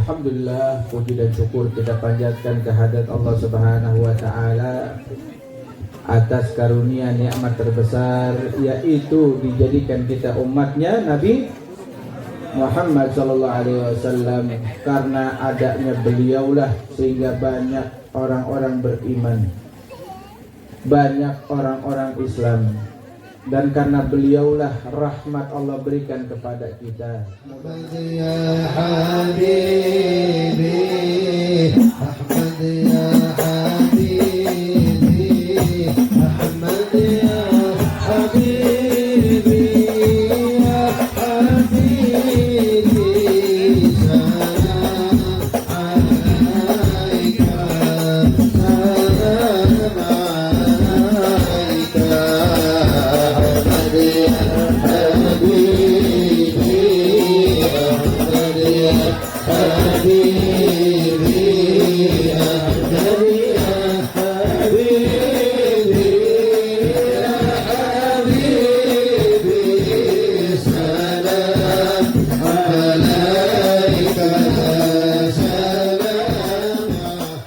Alhamdulillah, puji dan syukur kita panjatkan kehadirat Allah Subhanahu wa taala atas karunia nikmat terbesar, yaitu dijadikan kita umatnya Nabi Muhammad sallallahu alaihi wasallam. Karena adanya beliaulah sehingga banyak orang-orang beriman, banyak orang-orang Islam, dan karena beliaulah rahmat Allah berikan kepada kita. Ya Habibi, Ahmad ya Habibi, Ahmad ya Habibi, ya Habibi, salam alaika, salam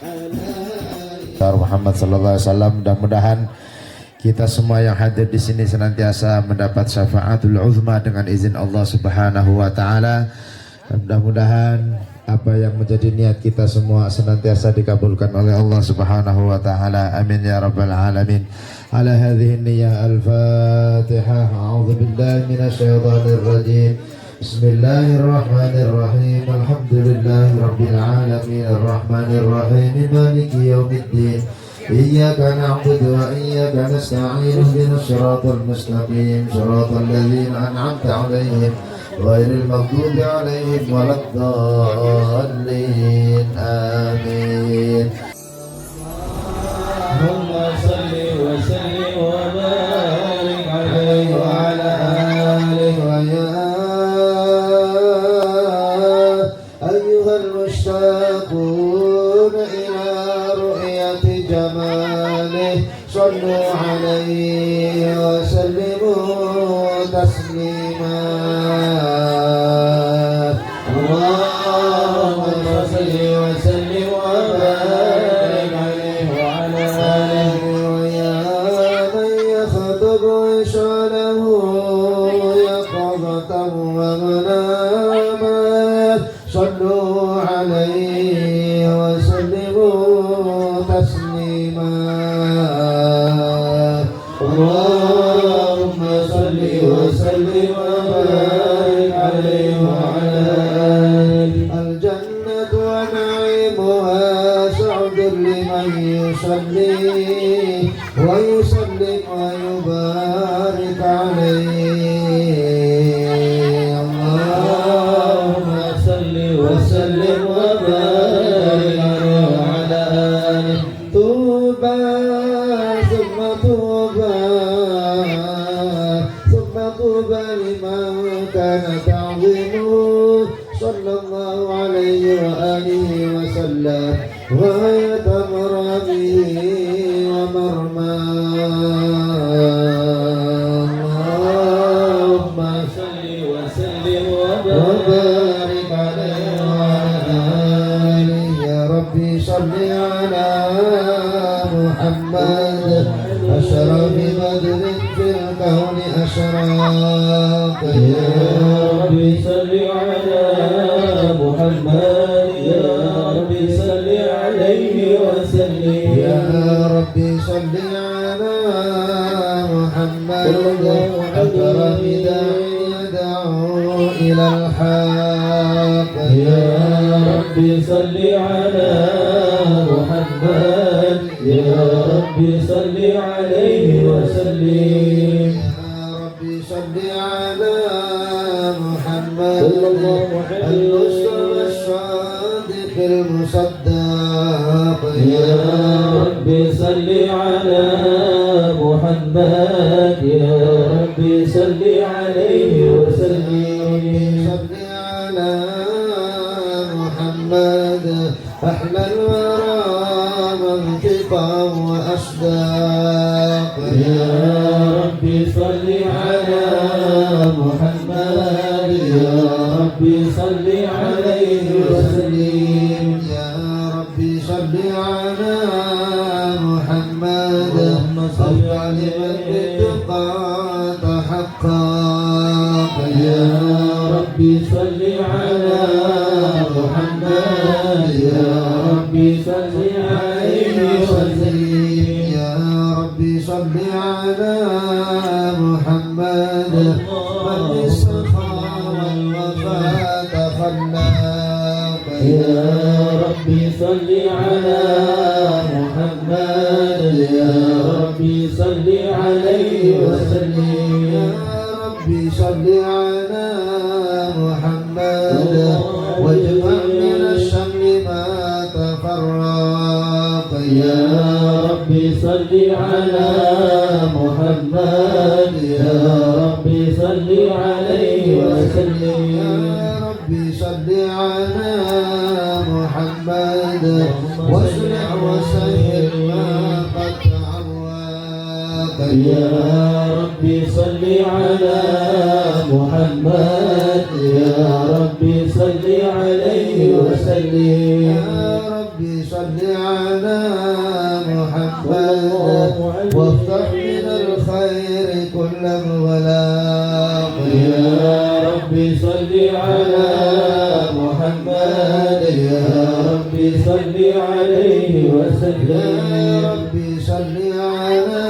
alaika. Muhammad sallallahu alaihi wasallam. Mudah-mudahan kita semua yang hadir di sini senantiasa mendapat syafaatul uzma dengan izin Allah Subhanahu wa taala. Mudah-mudahan apa yang menjadi niat kita semua senantiasa dikabulkan oleh Allah Subhanahu wa taala. Amin ya rabbal alamin. Ala hadhihi niyyah al-Fatihah. A'udzu billahi minasyaitonir rajim. Bismillahirrahmanirrahim. Alhamdulillahi rabbil alamin arrahmanir rahim maliki yaumiddin. Iyyaka na'budu wa iyyaka nasta'in ihdinas siratal mustaqim siratal ladzina an'amta 'alaihim ghairil maghdubi 'alaihim waladdallin. Amin. Allahumma shalli wa sallim wa barik 'alaihi wa 'ala alihi wa ya ayyuhal mushtaqun ila ru'yati jamalih sallu alaihi wa sallimu taslima. Allahumma salli wa sallim wa barik alaihi wa ala alihi wa ya man yakhdubu ishalahu yaqadatan wa manamat sallu alaihi wa sallimu taslima. Allahumma salli wa sallim wa barik alaihi wa ala alihi. Al-jannatu wa na'imuha sa'dun liman yusalli wa yusallim wa yubarik alaihi. Allahumma salli wa sallim wa barik alaihi wa ala alihi. Tuba summa tuba summa tuba liman kana ta'zimu sallallahu alaihi wa alihi wa sallam wa yatamra bihi wa marma. Allahumma salli wa sallim wa barik alaihi wa ala alihi. Ya Rabbi salli ala Muhammad ashrafi badrin fil kauni ashraq. Ya Rabbi salli ala Muhammad. Ya Rabbi salli alaihi wa sallim. Ya Rabbi salli ala Muhammad akrami da'i yad'u ila al-haq. Ya Rabbi salli ala Muhammad. Ya Rabbi salli alaihi wa sallim. Ya Rabbi salli ala Muhammad al-Mustafa as-Sadiq al-Musaddaq. Ya Rabbi salli ala Muhammad. Ya Rabbi salli alaihi wa sallim. Salli ala Muhammad ahla al-wara منطقا وأصداق. يا ربي صل على محمد. يا ربي صل عليه وسلم. حقق يا ربي صل على محمد يا ربي صل عليه وسلم يا ربي صل على محمد من السخاء والوفاء تخلق يا ربي صل على محمد يا ربي صل عليه وسلم يا ربي صل على محمد واجمع من الشمل ما تفرق يا ربي صل على محمد يا ربي صل عليه وسلم يا ربي صل على محمد واصلح وسهل ما قد تعوق يا ربي صل على محمد يا ربي صل عليه وسلم يا ربي صل على محمد وافتح من الخير كل مغلاق يا ربي صل على محمد يا ربي صل عليه وسلم يا ربي صل على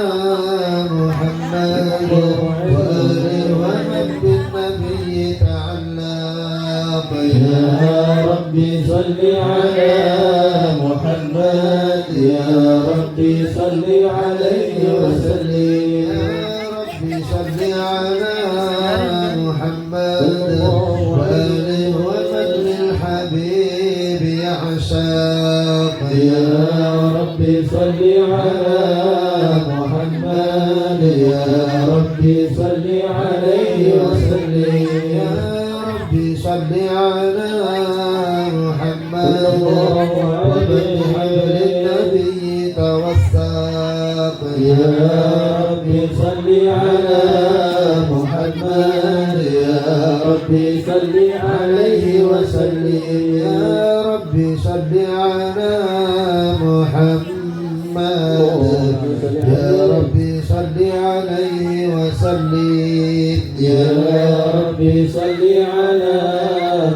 محمد وآله وحب النبي تعلق يا ربي صل على محمد يا ربي صل عليه وسلم يا ربي صل على محمد وآله ومن الحبيب يعشق يا ربي صل على محمد يا ربي صل عليه وسلم يا ربي صل على محمد ومن حبل النبي توثق يا ربي صل على محمد يا ربي صل عليه وسلم يا ربي صل على محمد يا ربي صل عليه وسلم يا ربي صل على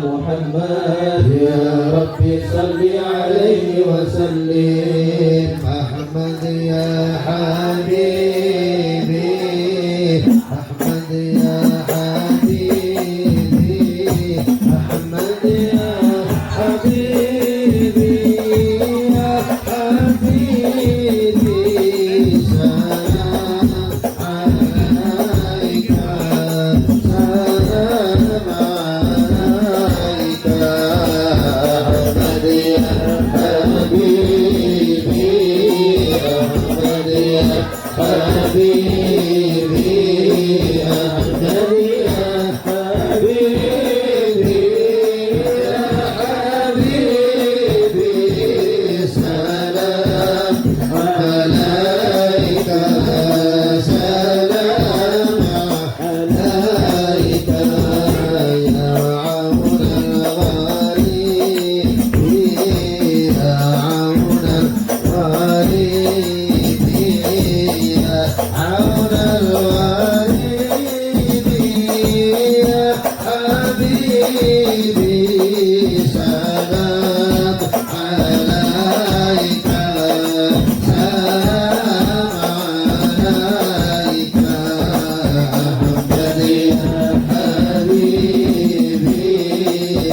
محمد يا ربي صل عليه وسلم أحمد يا حبيبي أحمد يا حبيبي أحمد يا حبيبي يا حبيبي سلام عليك سلام عليك أحمد يا حبيبي أحمد يا حبيبي أحمد يا حبيبي يا حبيبي سلام عليك سلام عليك يا عون الغريب يا عون الغريب يا عون الغريب يا حبيبي سلام عليك سلام عليك أحمد يا حبيبي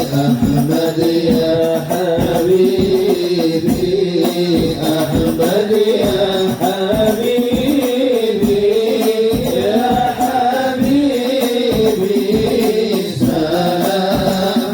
أحمد يا حبيبي أحمد يا حبيبي يا حبيبي سلام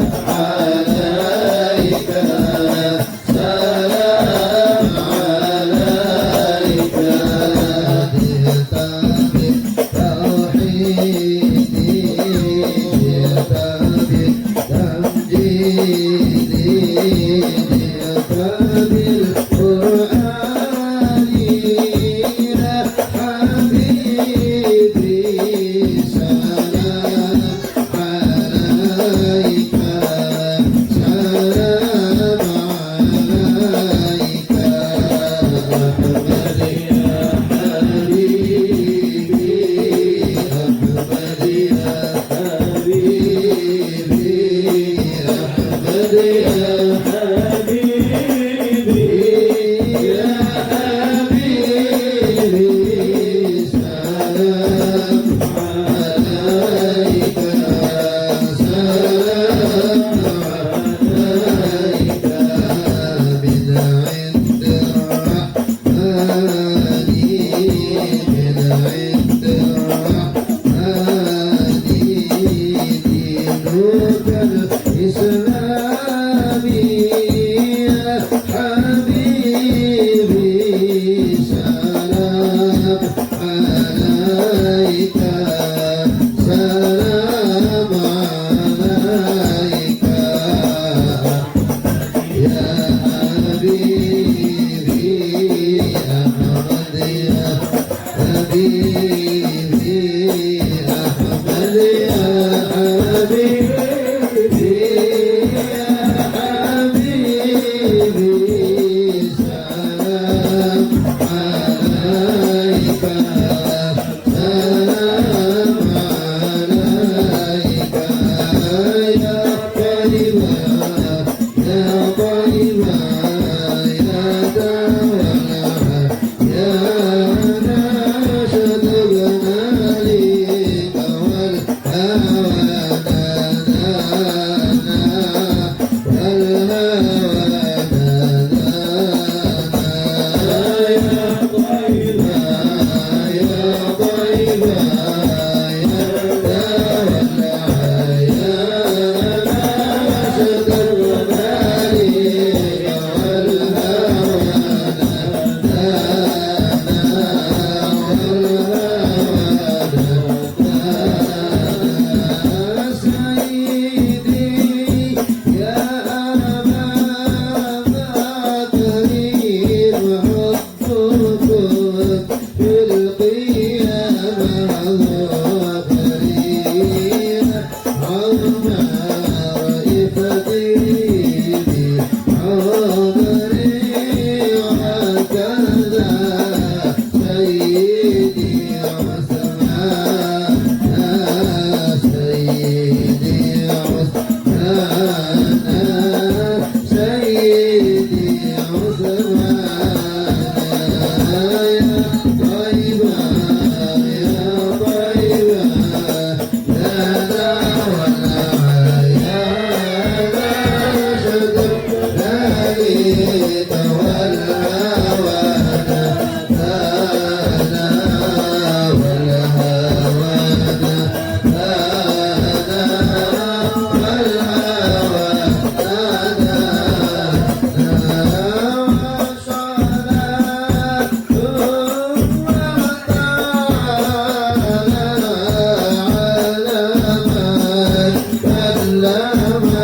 على من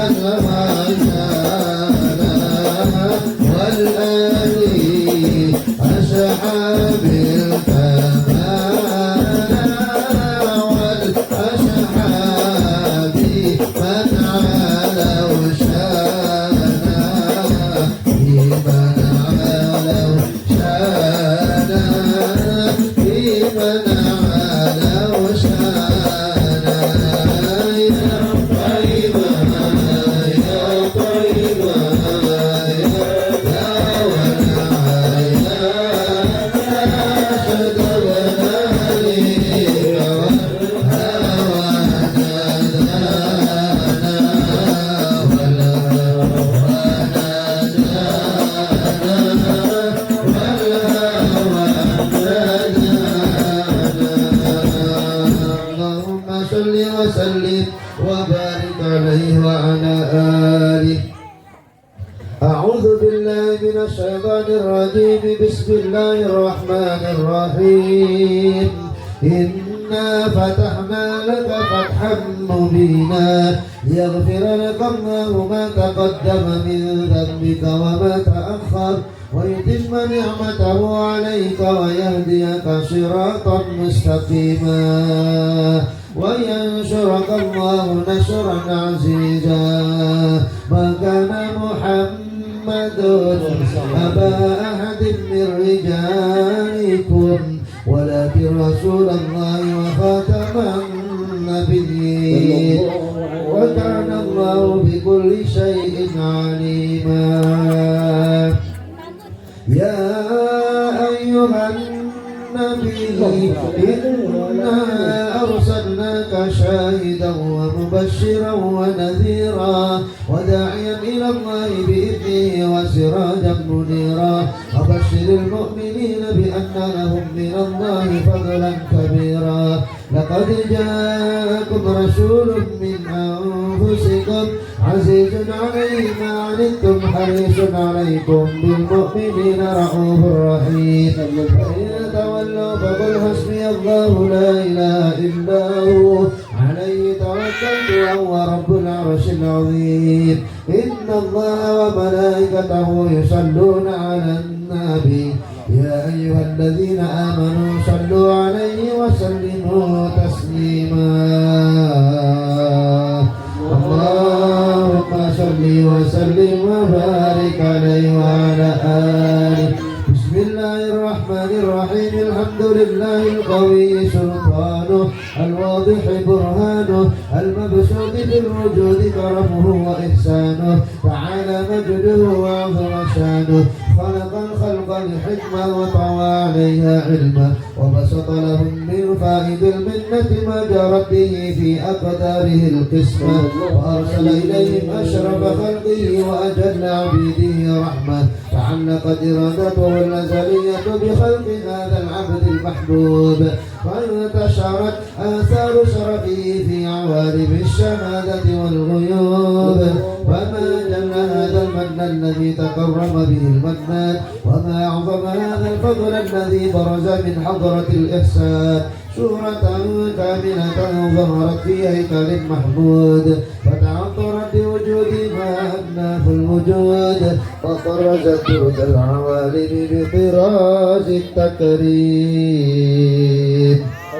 هدانا والآل أصحاب الكمال والأصحاب من علوا شانا من علوا شانا من علوا شانا يا طيبة يا طيبة يا اللهم صل وسلم وبارك عليه وعلى آله. أعوذ بالله من الشيطان الرجيم. بسم الله الرحمن الرحيم. إنا فتحنا لك فتحا مبينا ليغفر لك الله ما تقدم من ذنبك وما تأخر ويتم نعمته عليك ويهديك صراطا مستقيما وينشرك الله نشرا عزيزا. ما كان محمد أبا أحد من رجالكم ولكن رسول الله وخاتم النبيين وكان الله بكل شيء عليما. يا أيها النبي إنا أرسلناك شاهدا ومبشرا ونذيرا وداعيا إلى الله بإذنه وسراجا منيرا وبشر المؤمنين بأن لهم من الله فضلا كبيرا. لقد جاءكم رسول من أنفسكم عزيز عليه ما عنتم حريص عليكم بالمؤمنين رؤوف رحيم. فإن تولوا فقل حسبي الله لا إله إلا هو عليه توكلت وهو رب العرش العظيم. إن الله وملائكته يصلون على النبي يا أيها الذين آمنوا صلوا عليه وسلموا تسليما. اللهم صل وسلم وبارك عليه وعلى آله. بسم الله الرحمن الرحيم. الحمد لله القوي سلطانه الواضح برهانه المبسوط بالوجود كرمه وإحسانه تعالى مجده وعظم شانه. خلق الخلق لحكمة وطوى عليها علما وبسط لهم من فائد المنة ما جرت به في أقداره القسمة وأرسل إليهم أشرف خلقه وأجل عبيده رحمة تعلقت إرادته الأزلية بخلق هذا العبد المحبوب وانتشرت آثار شرفه في عوالم الشهادة والغيوب. وما جل هذا المن الذي تكرم به المنان وما أعظم هذا الفضل الذي برز من حضرة الإحسان. سورة كاملة ظهرت في هيكل محمود فتعطرت بوجود ما أبنى في الوجود وطرزت جود العوالم بطراز التكريم.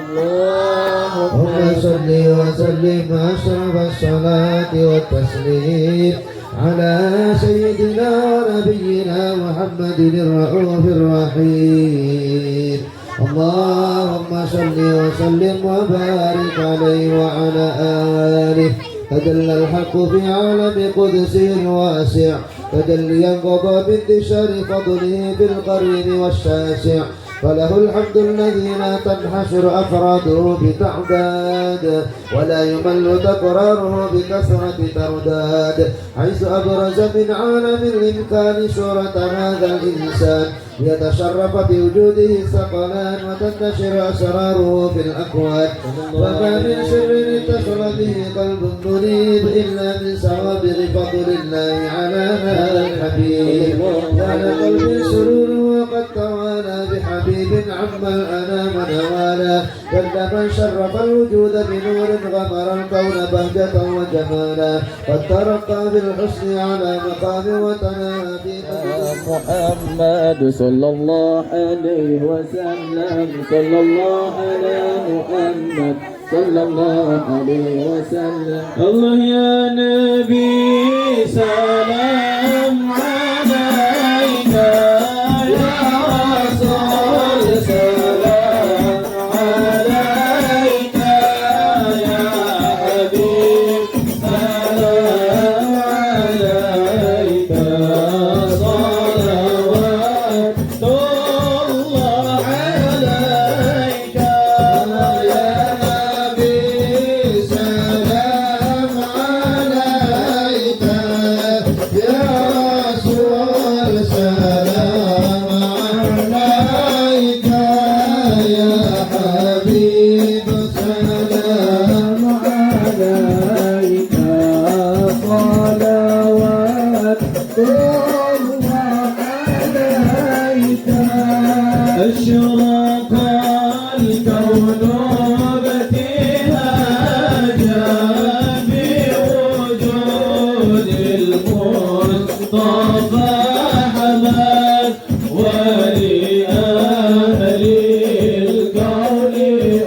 اللهم صل وسلم أشرف الصلاة والتسليم على سيدنا ونبينا محمد الرؤوف الرحيم. اللهم صل وسلم وبارك عليه وعلى آله. تجلى الحق في عالم قدسه الواسع تجليا قضى بانتشار فضله في القريب والشاسع. فله الحمد الذي لا تنحشر أفراده بتعداد ولا يمل تكراره بكثرة ترداد حيث أبرز من عالم الإمكان صورة هذا الإنسان ليتشرف بوجوده الثقلان وتنتشر أسراره في الأكوان. وما من سر اتصل به قلب منيب إلا من سوابغ فضل الله على هذا الحبيب. كان قلبي سرور وقد توالى بحبيب حبيب عم الأنام نوالا جل من شرف الوجود بنور غمر الكون بهجة وجمالا قد ترقى بالحسن على مقام وتنادي محمد صلى الله عليه وسلم صلى الله على محمد صلى الله عليه وسلم الله يا نبي سلام عليك يا رسول سلام عليك يا حبيب سلام عليك صلوات الله عليك يا نبي سلام عليك يا رسول سلام عليك يا حبيب سلام عليك صلوات الله عليك أشرق الكون بابتهاجا بوجود المصطفى حمد ولأهل الكون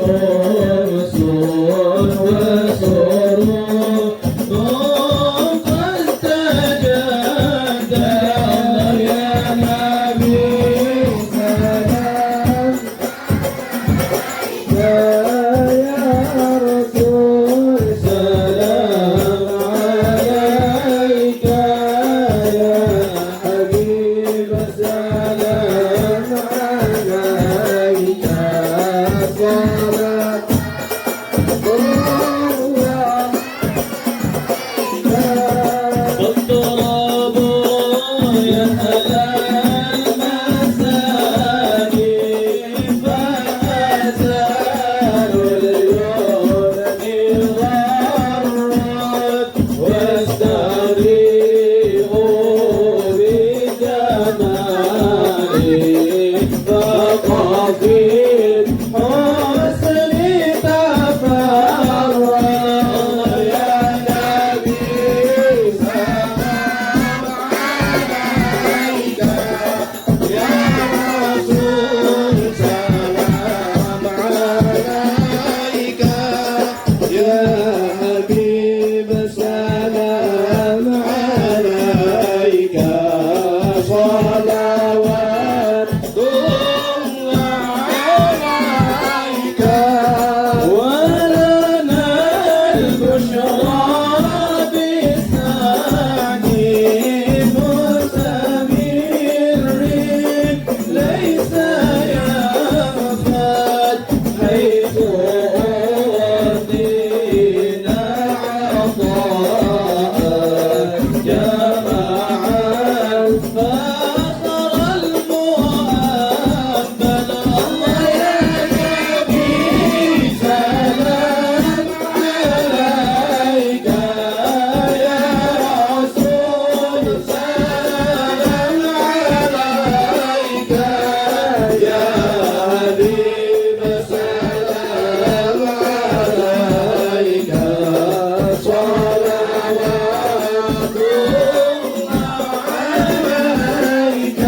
أنس وسرور قد تجدد يا نبي سلام يا رسول سلام عليك يا حبيب سلام عليك صلاة الله الضرب يا أهل المساجد فأزال اليوم غرت واستريحوا بجمالك فقفيت حسن تفرق يا نبي سلام عليك يا رسول سلام عليك يا حبيب سلام عليك صلوات الله عليك ولنا البشرى بسعد مستمر ليس يخفت حيث أعطينا عطاء جمعا فخر المؤمن الله يا نبي سلام عليك يا رسول سلام عليك يا حبيب سلام عليك صلوات الله عليك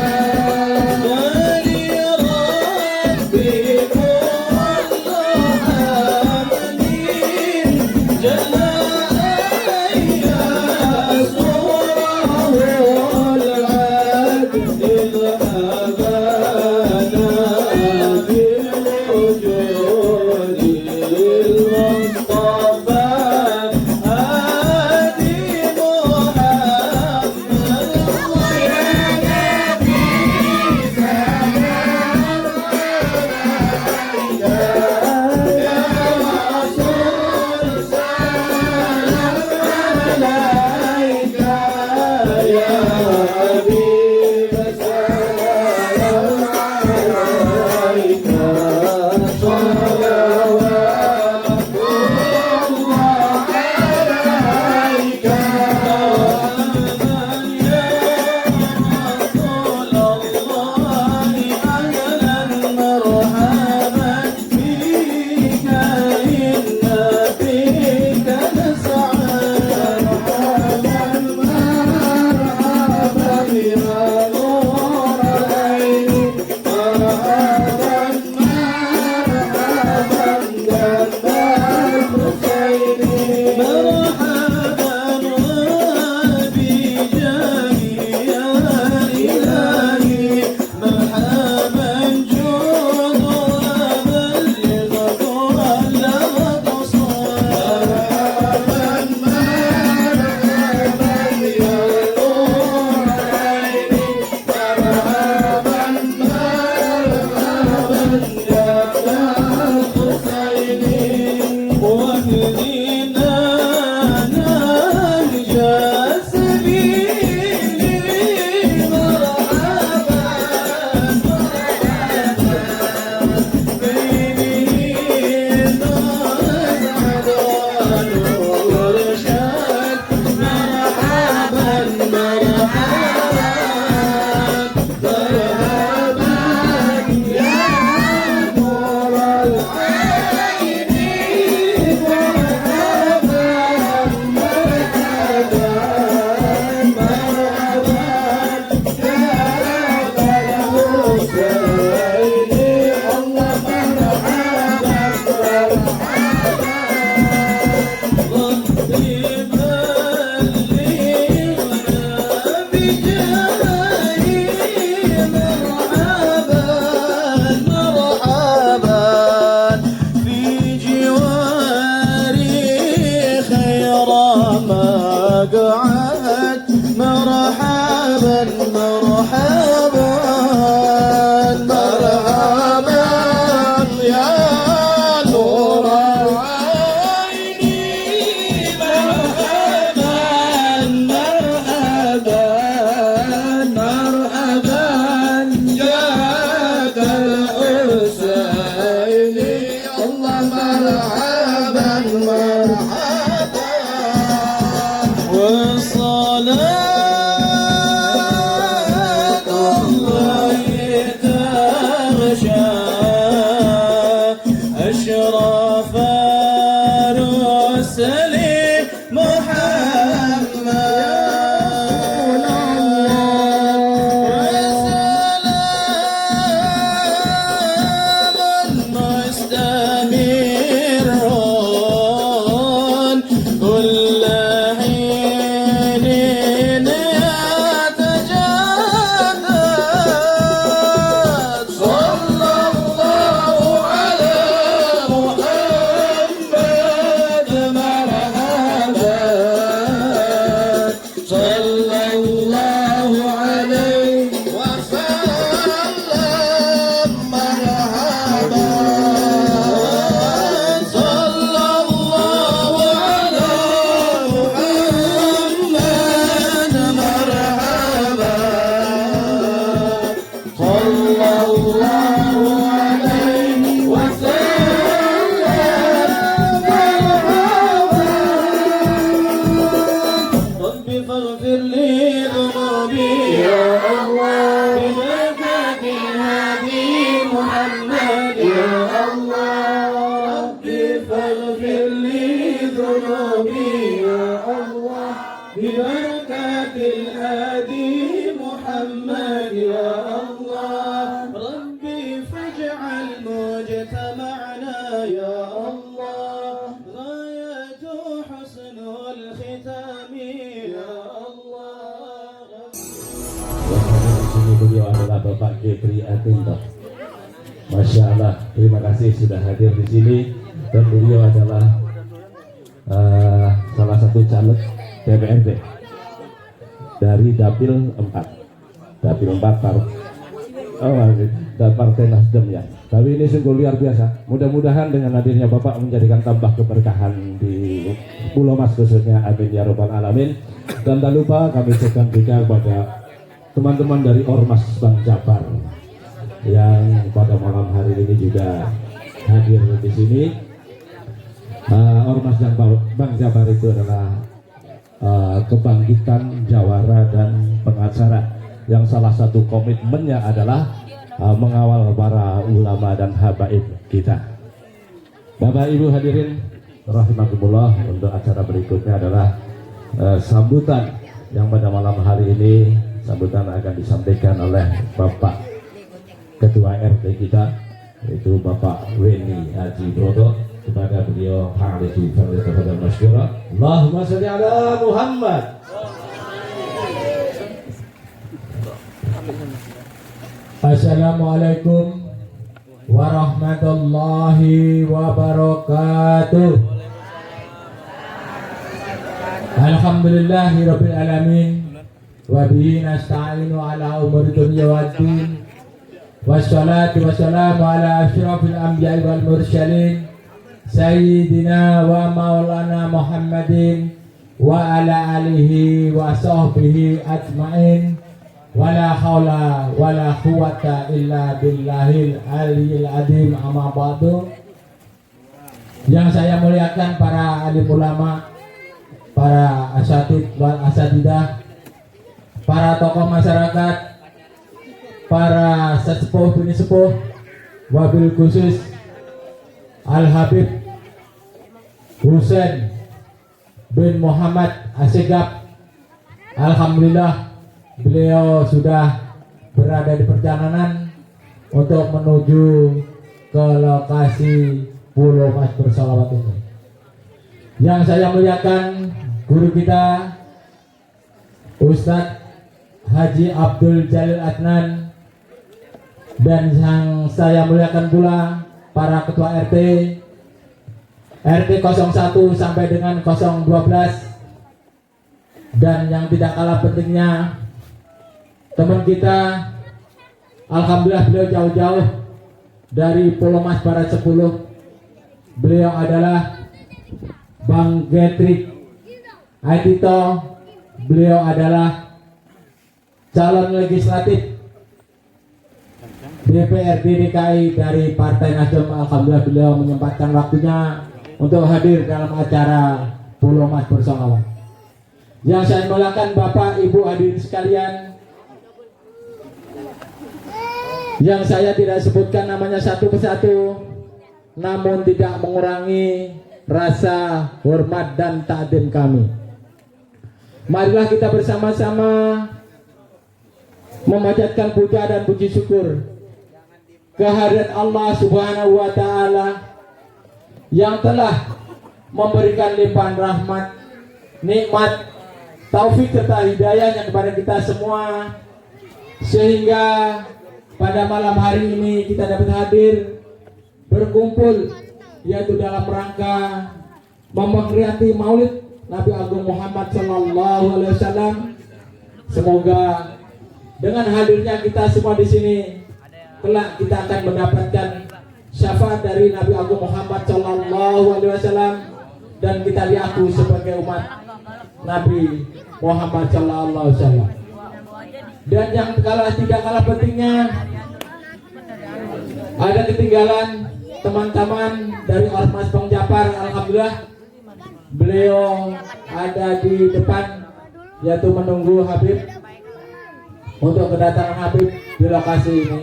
مقعد مرحبا مرحبا مرحبا يا نور العين مرحبا مرحبا مرحبا يا ذا الحسين الله مرحبا مرحبا والصلاة الله تغشى أشرف رسل محمد وسلام مستمر كل حين يتجدد صلى الله على محمد مرحبا صلى الله عليه وسلم مرحبا صلى الله على محمد مرحبا صلى الله عليه وسلم مرحبا رب فاغفر لي ذنوبي يا الله ببركة الهادي محمد يا الله رب فاغفر لي ذنوبي يا الله ببركة الهادي محمد يا الله ربي فاجعل مجتمعنا يا الله غاية حسن الختام يا الله Di sini beliau adalah Bapak Gebri Atinto. Masya Allah, terima kasih sudah hadir di sini. Dan beliau adalah salah satu caleg DPRD dari Dapil 4. Dapil 4 dan Partai Nasdem ya. Tapi ini sungguh luar biasa. Mudah-mudahan dengan hadirnya Bapak menjadikan tambah keberkahan di Pulau Mas khususnya, amin ya robbal alamin. Dan tak lupa kami ucapkan juga kepada teman-teman dari Ormas Bang Jabar yang pada malam hari ini juga hadir di sini. Ormas dan Bang Jabar itu adalah kebangkitan jawara dan pengacara yang salah satu komitmennya adalah mengawal para ulama dan habaib kita. Bapak Ibu hadirin rahimakumullah, untuk acara berikutnya adalah sambutan yang pada malam hari ini sambutan akan disampaikan oleh Bapak Ketua RT kita, yaitu Bapak Weni Haji Broto. Kepada beliau harisi kepada masyurah. Allahumma sholli ala Muhammad. Assalamualaikum warahmatullahi wabarakatuh. Alhamdulillahi rabbil alamin. Wa bihi nasta'inu ala umuri dunya waddin. Wassalatu wassalamu ala asyrafil anbiya'i wal mursalin Sayyidina wa maulana Muhammadin wa ala alihi wa sahbihi ajma'in. Wala haula wala quwata illa billahil aliyil azim, amma ba'du. Yang saya muliakan para alim ulama, para asatid wal asatidah, para tokoh masyarakat, para sesepuh bini sepuh, wabil khusus Al-Habib Husain bin Muhammad Asegaf. Alhamdulillah beliau sudah berada di perjalanan untuk menuju ke lokasi Pulau Mas bersalawat ini. Yang saya muliakan guru kita Ustadz Haji Abdul Jalil Adnan, dan yang saya muliakan pula para ketua RT 01 sampai dengan 012, Dan yang tidak kalah pentingnya, teman kita, alhamdulillah beliau jauh-jauh dari Pulau Mas Barat 10. Beliau adalah Bang Getrik Aitito. Beliau adalah calon legislatif DPRD DKI dari Partai Nasdem. Alhamdulillah beliau menyempatkan waktunya untuk hadir dalam acara Pulau Mas Bersolawat. Yang saya muliakan Bapak Ibu hadirin sekalian, yang saya tidak sebutkan namanya satu persatu, namun tidak mengurangi rasa hormat dan takdim kami. Marilah kita bersama-sama memanjatkan puja dan puji syukur kehadirat Allah Subhanahu wa Ta'ala yang telah memberikan limpahan rahmat, nikmat, taufik serta hidayahnya kepada kita semua, sehingga pada malam hari ini kita dapat hadir berkumpul, yaitu dalam rangka memperingati Maulid Nabi Agung Muhammad Sallallahu Alaihi Wasallam. Semoga dengan hadirnya kita semua di sini, kelak kita akan mendapatkan syafaat dari Nabi Agung Muhammad Sallallahu Alaihi Wasallam dan kita diaku sebagai umat Nabi Muhammad Sallallahu Alaihi Wasallam. Dan yang tidak kalah pentingnya, ada ketinggalan teman-teman dari Ormas Bang Japar. Alhamdulillah beliau ada di depan, yaitu menunggu Habib untuk kedatangan Habib di lokasi ini.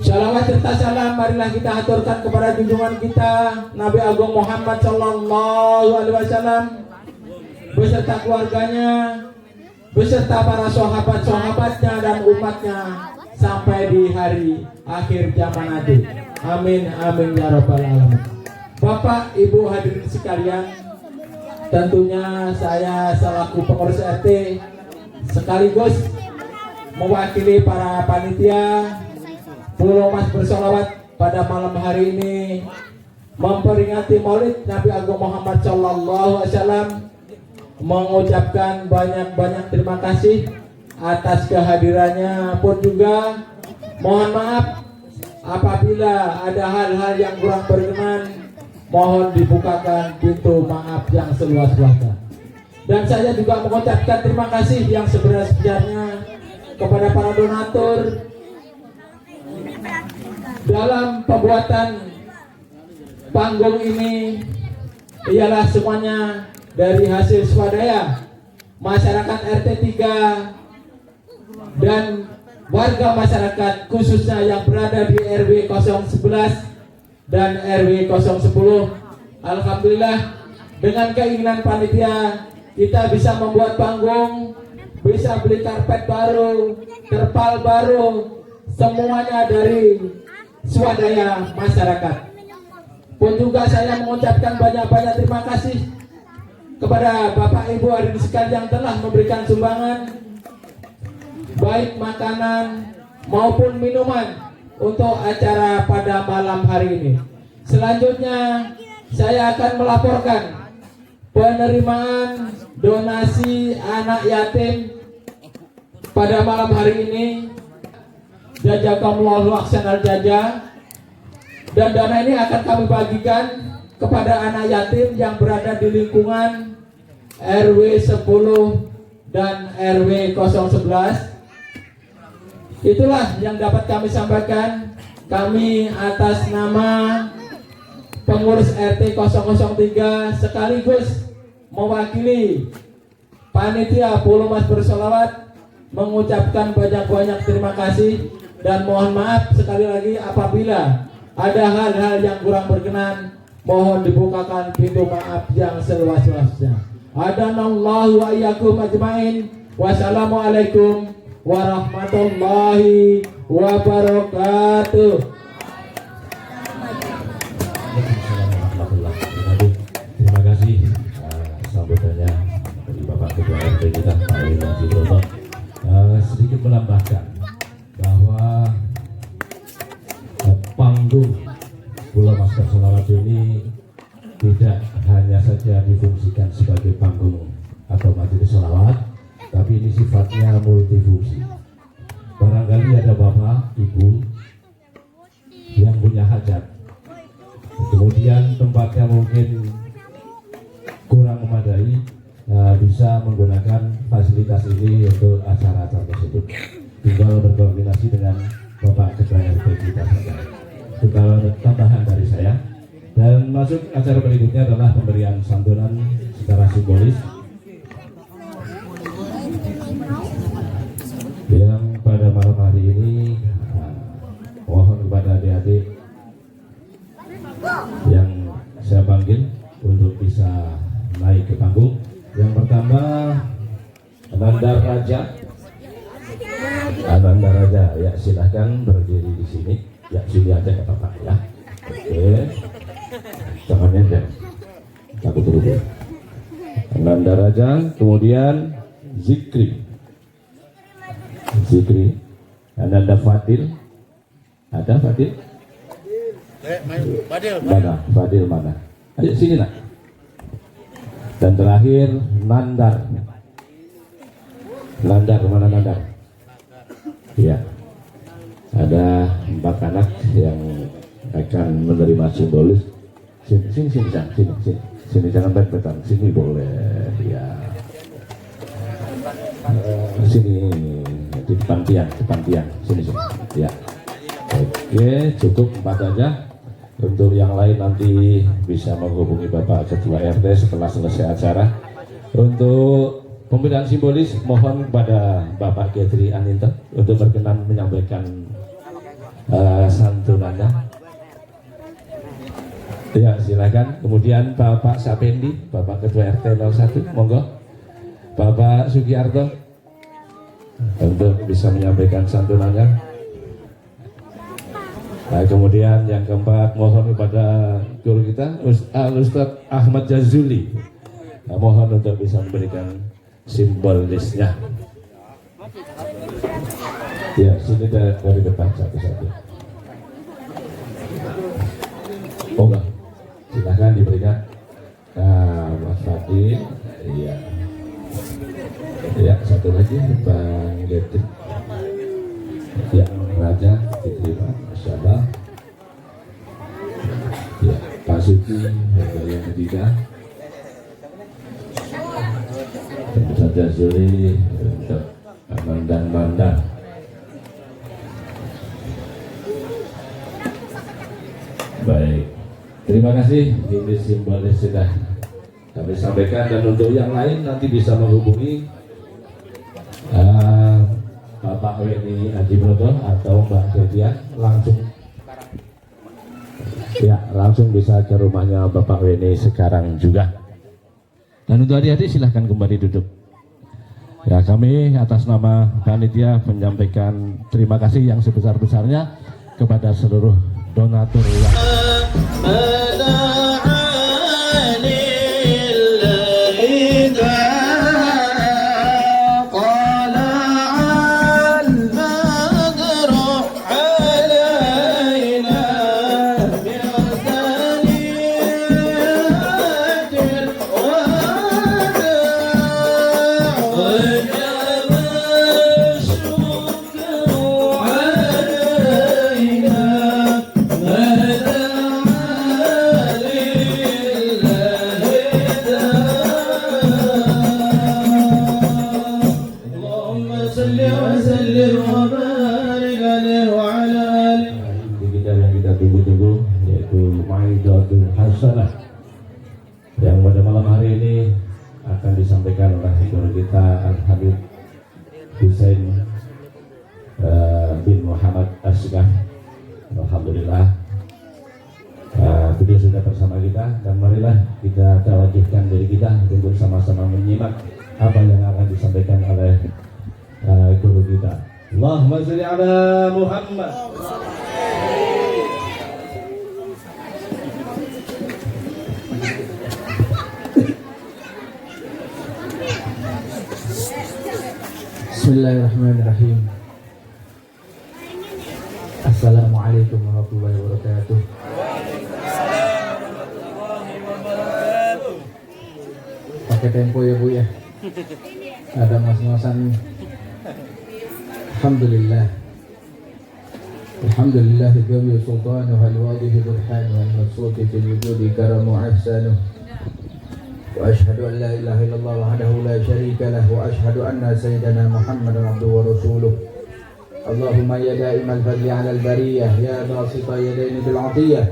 Shalawat serta salam marilah kita aturkan kepada junjungan kita Nabi Agung Muhammad Sallallahu Alaihi Wasallam beserta keluarganya, beserta para sahabat-sahabatnya dan umatnya sampai di hari akhir zaman nanti. Amin amin ya rabbal alamin. Bapak Ibu hadirin sekalian, tentunya saya selaku pengurus RT sekaligus mewakili para panitia Pulau Mas Bersolawat pada malam hari ini memperingati Maulid Nabi Agung Muhammad Sallallahu Alaihi Wasallam, mengucapkan banyak-banyak terima kasih atas kehadirannya, pun juga mohon maaf apabila ada hal-hal yang kurang berkenan, mohon dibukakan pintu maaf yang seluas-luasnya. Dan saya juga mengucapkan terima kasih yang sebenarnya kepada para donatur dalam pembuatan panggung ini. Ialah semuanya dari hasil swadaya masyarakat RT 3 dan warga masyarakat khususnya yang berada di RW 011 dan RW 010. Alhamdulillah dengan keinginan panitia kita bisa membuat panggung, bisa beli karpet baru, terpal baru, semuanya dari swadaya masyarakat. Pun juga saya mengucapkan banyak-banyak terima kasih kepada Bapak Ibu hadirin sekalian yang telah memberikan sumbangan baik makanan maupun minuman untuk acara pada malam hari ini. Selanjutnya saya akan melaporkan penerimaan donasi anak yatim pada malam hari ini. Jazakumullahu khairal jazaa. Dan dana ini akan kami bagikan kepada anak yatim yang berada di lingkungan RW 10 dan RW 011. Itulah yang dapat kami sampaikan. Kami atas nama pengurus RT 003 sekaligus mewakili panitia Pulau Mas Bersolawat mengucapkan banyak-banyak terima kasih dan mohon maaf sekali lagi apabila ada hal-hal yang kurang berkenan, mohon dibukakan pintu maaf yang seluas-luasnya. Adanallahu wa iyyakum ajmain. Wassalamualaikum warahmatullahi wabarakatuh. Terima kasih sambutannya dari Bapak Ketua RT kita Pak Iwan Sibroto. Sedikit menambahkan bahwa panggung Pulau Mas Bersolawat ini tidak hanya saja difungsikan sebagai panggung atau majelis sholawat, tapi ini sifatnya multifungsi. Barangkali ada bapak, ibu yang punya hajat, kemudian tempatnya mungkin kurang memadai, bisa menggunakan fasilitas ini untuk acara-acara tersebut. Tinggal berkoordinasi dengan Bapak Ketua RT kita saja. Itu kalau tambahan dari saya. Dan masuk acara berikutnya adalah pemberian santunan secara simbolis yang pada malam hari ini mohon kepada adik-adik yang saya panggil untuk bisa naik ke panggung. Yang pertama Ananda Raja, ya silahkan berdiri di sini. Ya sini aja ke Bapak ya. Oke, tangannya dan takut dulu. Ananda Raja, kemudian Zikri, Ananda Fadil, ada Fadil? Fadil mana? Ayo sini nak. Dan terakhir Nandar mana Nandar? Ya, ada 4 anak yang akan menerima simbolis. Sini jangan bet-betan, sini boleh ya. Sini di depan tiang, sini ya. Oke, cukup 4 aja. Untuk yang lain nanti bisa menghubungi Bapak Ketua RT setelah selesai acara. Untuk pemberian simbolis mohon kepada Bapak Getri Aninta untuk berkenan menyampaikan santunannya. Ya silakan. Kemudian Bapak Sapendi, Bapak Ketua RT 01, monggo. Bapak Sugiarto untuk bisa menyampaikan santunannya. Nah, kemudian yang keempat mohon kepada guru kita Ustadz Ahmad Jazuli, mohon untuk bisa memberikan simbolisnya. Ya sini dari depan satu-satu. Oh enggak, silahkan diberikan. Nah, Mas Fadil, iya. Ya satu lagi Bang Getri. Ya Raja diterima, Masya Allah. Ya Pak Suki yang ketiga. Tentu saja Zuli untuk Mandang. Baik, terima kasih. Ini simbolis sudah kami sampaikan, dan untuk yang lain nanti bisa menghubungi Bapak Weni Ajibroto atau Mbak Ketia langsung bisa ke rumahnya Bapak Weni sekarang juga. Dan untuk adik-adik silahkan kembali duduk. Ya, kami atas nama panitia menyampaikan terima kasih yang sebesar-besarnya kepada seluruh donatur yang yang pada malam hari ini akan disampaikan oleh guru kita Al-Habib Husain bin Muhammad Asghar. Alhamdulillah beliau sudah bersama kita, dan marilah kita tawajihkan diri kita untuk sama-sama menyimak apa yang akan disampaikan oleh guru kita. Allahumma sholli ala Muhammad. Bismillahirrahmanirrahim. Assalamualaikum warahmatullahi wabarakatuh. Pakai tempo ya Bu ya. Ada mas-masan. Alhamdulillah. Alhamdulillah qawi sultanuhu al-wadih burhan wal maqsud fil wujudi karamu ihsanuh. Wa ashhadu an la ilaha illallah wahdahu la syarika lah wa ashhadu anna sayyidana Muhammadan abduhu wa rasuluh. Allahumma ya da'imal fadli 'ala al-bariyah ya basita yadaini bil 'atiyah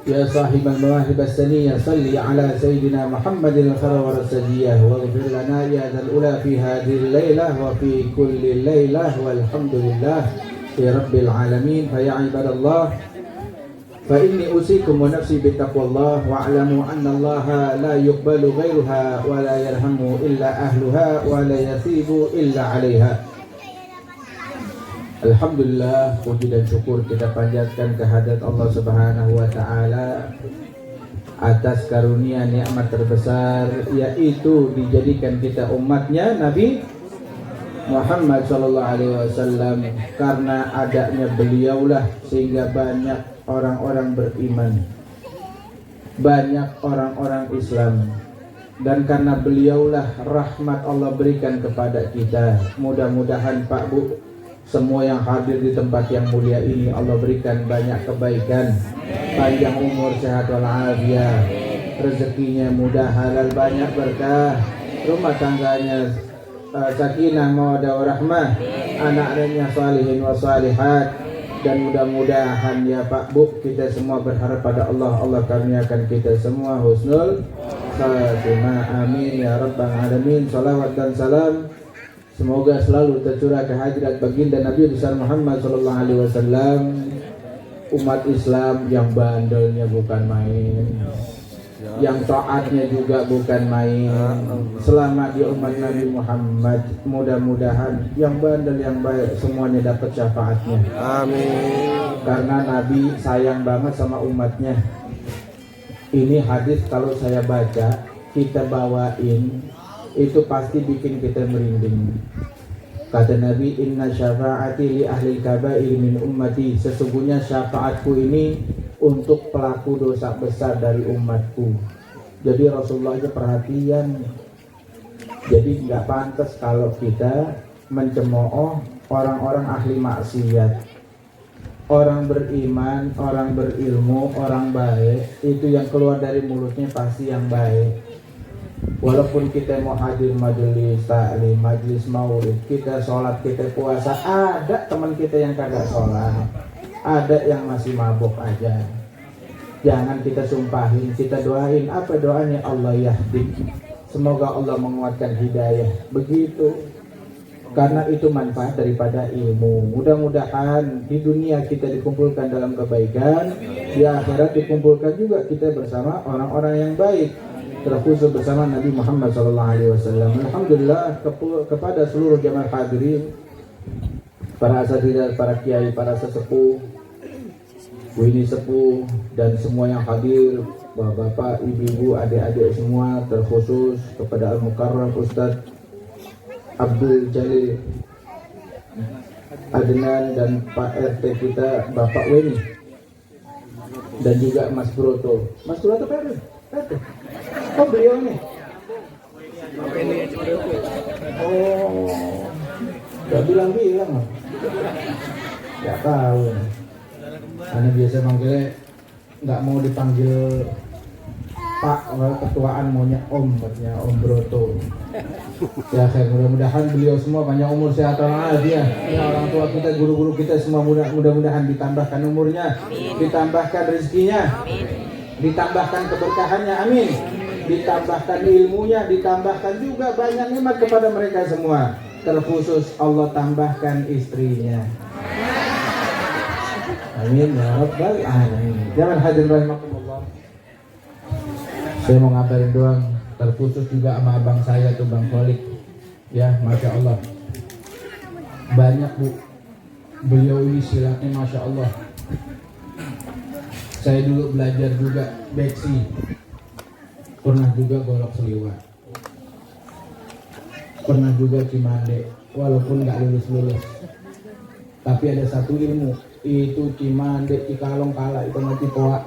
ya sahibal mawahib as-saniyah salli 'ala sayyidina Muhammadil kharawar as-sajiyah waghfir lana ya dzal ula fi hadhihi al-lailah wa fi kulli lailah walhamdulillah ya rabbil alamin. Fa ya ibadallah fa inni usikum wa nafsi bittaqwallah wa a'lamu anna allaha la yuqbalu ghairuha wa la yarhamu illa ahluha wa la yathibu illa 'alaiha. Alhamdulillah, puji dan syukur kita panjatkan kehadirat Allah Subhanahu wa taala atas karunia nikmat terbesar, yaitu dijadikan kita umatnya Nabi Muhammad sallallahu alaihi wasallam. Karena adanya beliaulah sehingga banyak orang-orang beriman, banyak orang-orang Islam, dan karena beliaulah rahmat Allah berikan kepada kita. Mudah-mudahan Pak Bu, semua yang hadir di tempat yang mulia ini Allah berikan banyak kebaikan, panjang umur, sehat walafiat, rezekinya mudah, halal, banyak berkah, rumah tangganya sakinah mawaddah warahmah, anak-anaknya salihin wa salihat. Dan mudah-mudahan ya Pak Bu, kita semua berharap pada Allah, Allah karuniakan kita semua husnul khatimah, amin ya rabbal alamin. Salawat dan salam semoga selalu tercurah ke hadirat baginda Nabi besar Muhammad sallallahu alaihi wasallam, umat Islam yang bandelnya bukan main, yang taatnya juga bukan main. Selama di umat Nabi Muhammad, mudah-mudahan yang bandel yang baik semuanya dapat syafaatnya. Amin. Karena Nabi sayang banget sama umatnya. Ini hadis kalau saya baca, kita bawain, itu pasti bikin kita merinding. Kata Nabi, inna syafaati li ahli kabair min ummati, sesungguhnya syafaatku ini untuk pelaku dosa besar dari umatku. Jadi Rasulullah aja perhatian. Jadi nggak pantas kalau kita mencemooh orang-orang ahli maksiat. Orang beriman, orang berilmu, orang baik, itu yang keluar dari mulutnya pasti yang baik. Walaupun kita mau hadir majelis taklim, majelis maulid, kita sholat, kita puasa, ada teman kita yang kagak sholat, ada yang masih mabuk aja. Jangan kita sumpahin, kita doain. Apa doanya? Allah yahdi, semoga Allah menguatkan hidayah. Begitu. Karena itu manfaat daripada ilmu. Mudah-mudahan di dunia kita dikumpulkan dalam kebaikan, di akhirat dikumpulkan juga kita bersama orang-orang yang baik, terkhusus bersama Nabi Muhammad SAW. Alhamdulillah kepada seluruh jamaah hadirin, para asatidzah, para kiai, para sesepuh, wini sepuh, dan semua yang hadir, bapak-bapak, ibu-ibu, adik-adik semua, terkhusus kepada Al-Mukarram Ustadz Abdul Jalil Adnan dan Pak RT kita Bapak Weni, dan juga Mas Broto. Mas Broto kan? Oh beliau nih. Oh, gak bilang-bilang. Gak tahu. Ane biasa manggilnya nggak mau dipanggil Pak, ketuaan maunya Om, katanya Om Broto. Ya, mudah-mudahan beliau semua panjang umur, sehat walafiat. Ya, orang tua kita, guru-guru kita semua mudah-mudahan ditambahkan umurnya, ditambahkan rezekinya, ditambahkan keberkahannya, amin. Ditambahkan ilmunya, ditambahkan juga banyak nikmat kepada mereka semua. Terkhusus Allah tambahkan istrinya. Amin ya rabbal alamin. Jangan hadir rahimakumullah. Saya mau ngabarin doang, terkhusus juga sama abang saya tuh Bang Kholik. Ya, Masya Allah. Banyak Bu, beliau ini silatnya Masya Allah. Saya dulu belajar juga beksi, pernah juga golok seliwat, pernah juga cimande, walaupun nggak lulus-lulus. Tapi ada satu ilmu, itu cimande, cikalong kalah, itu mati poa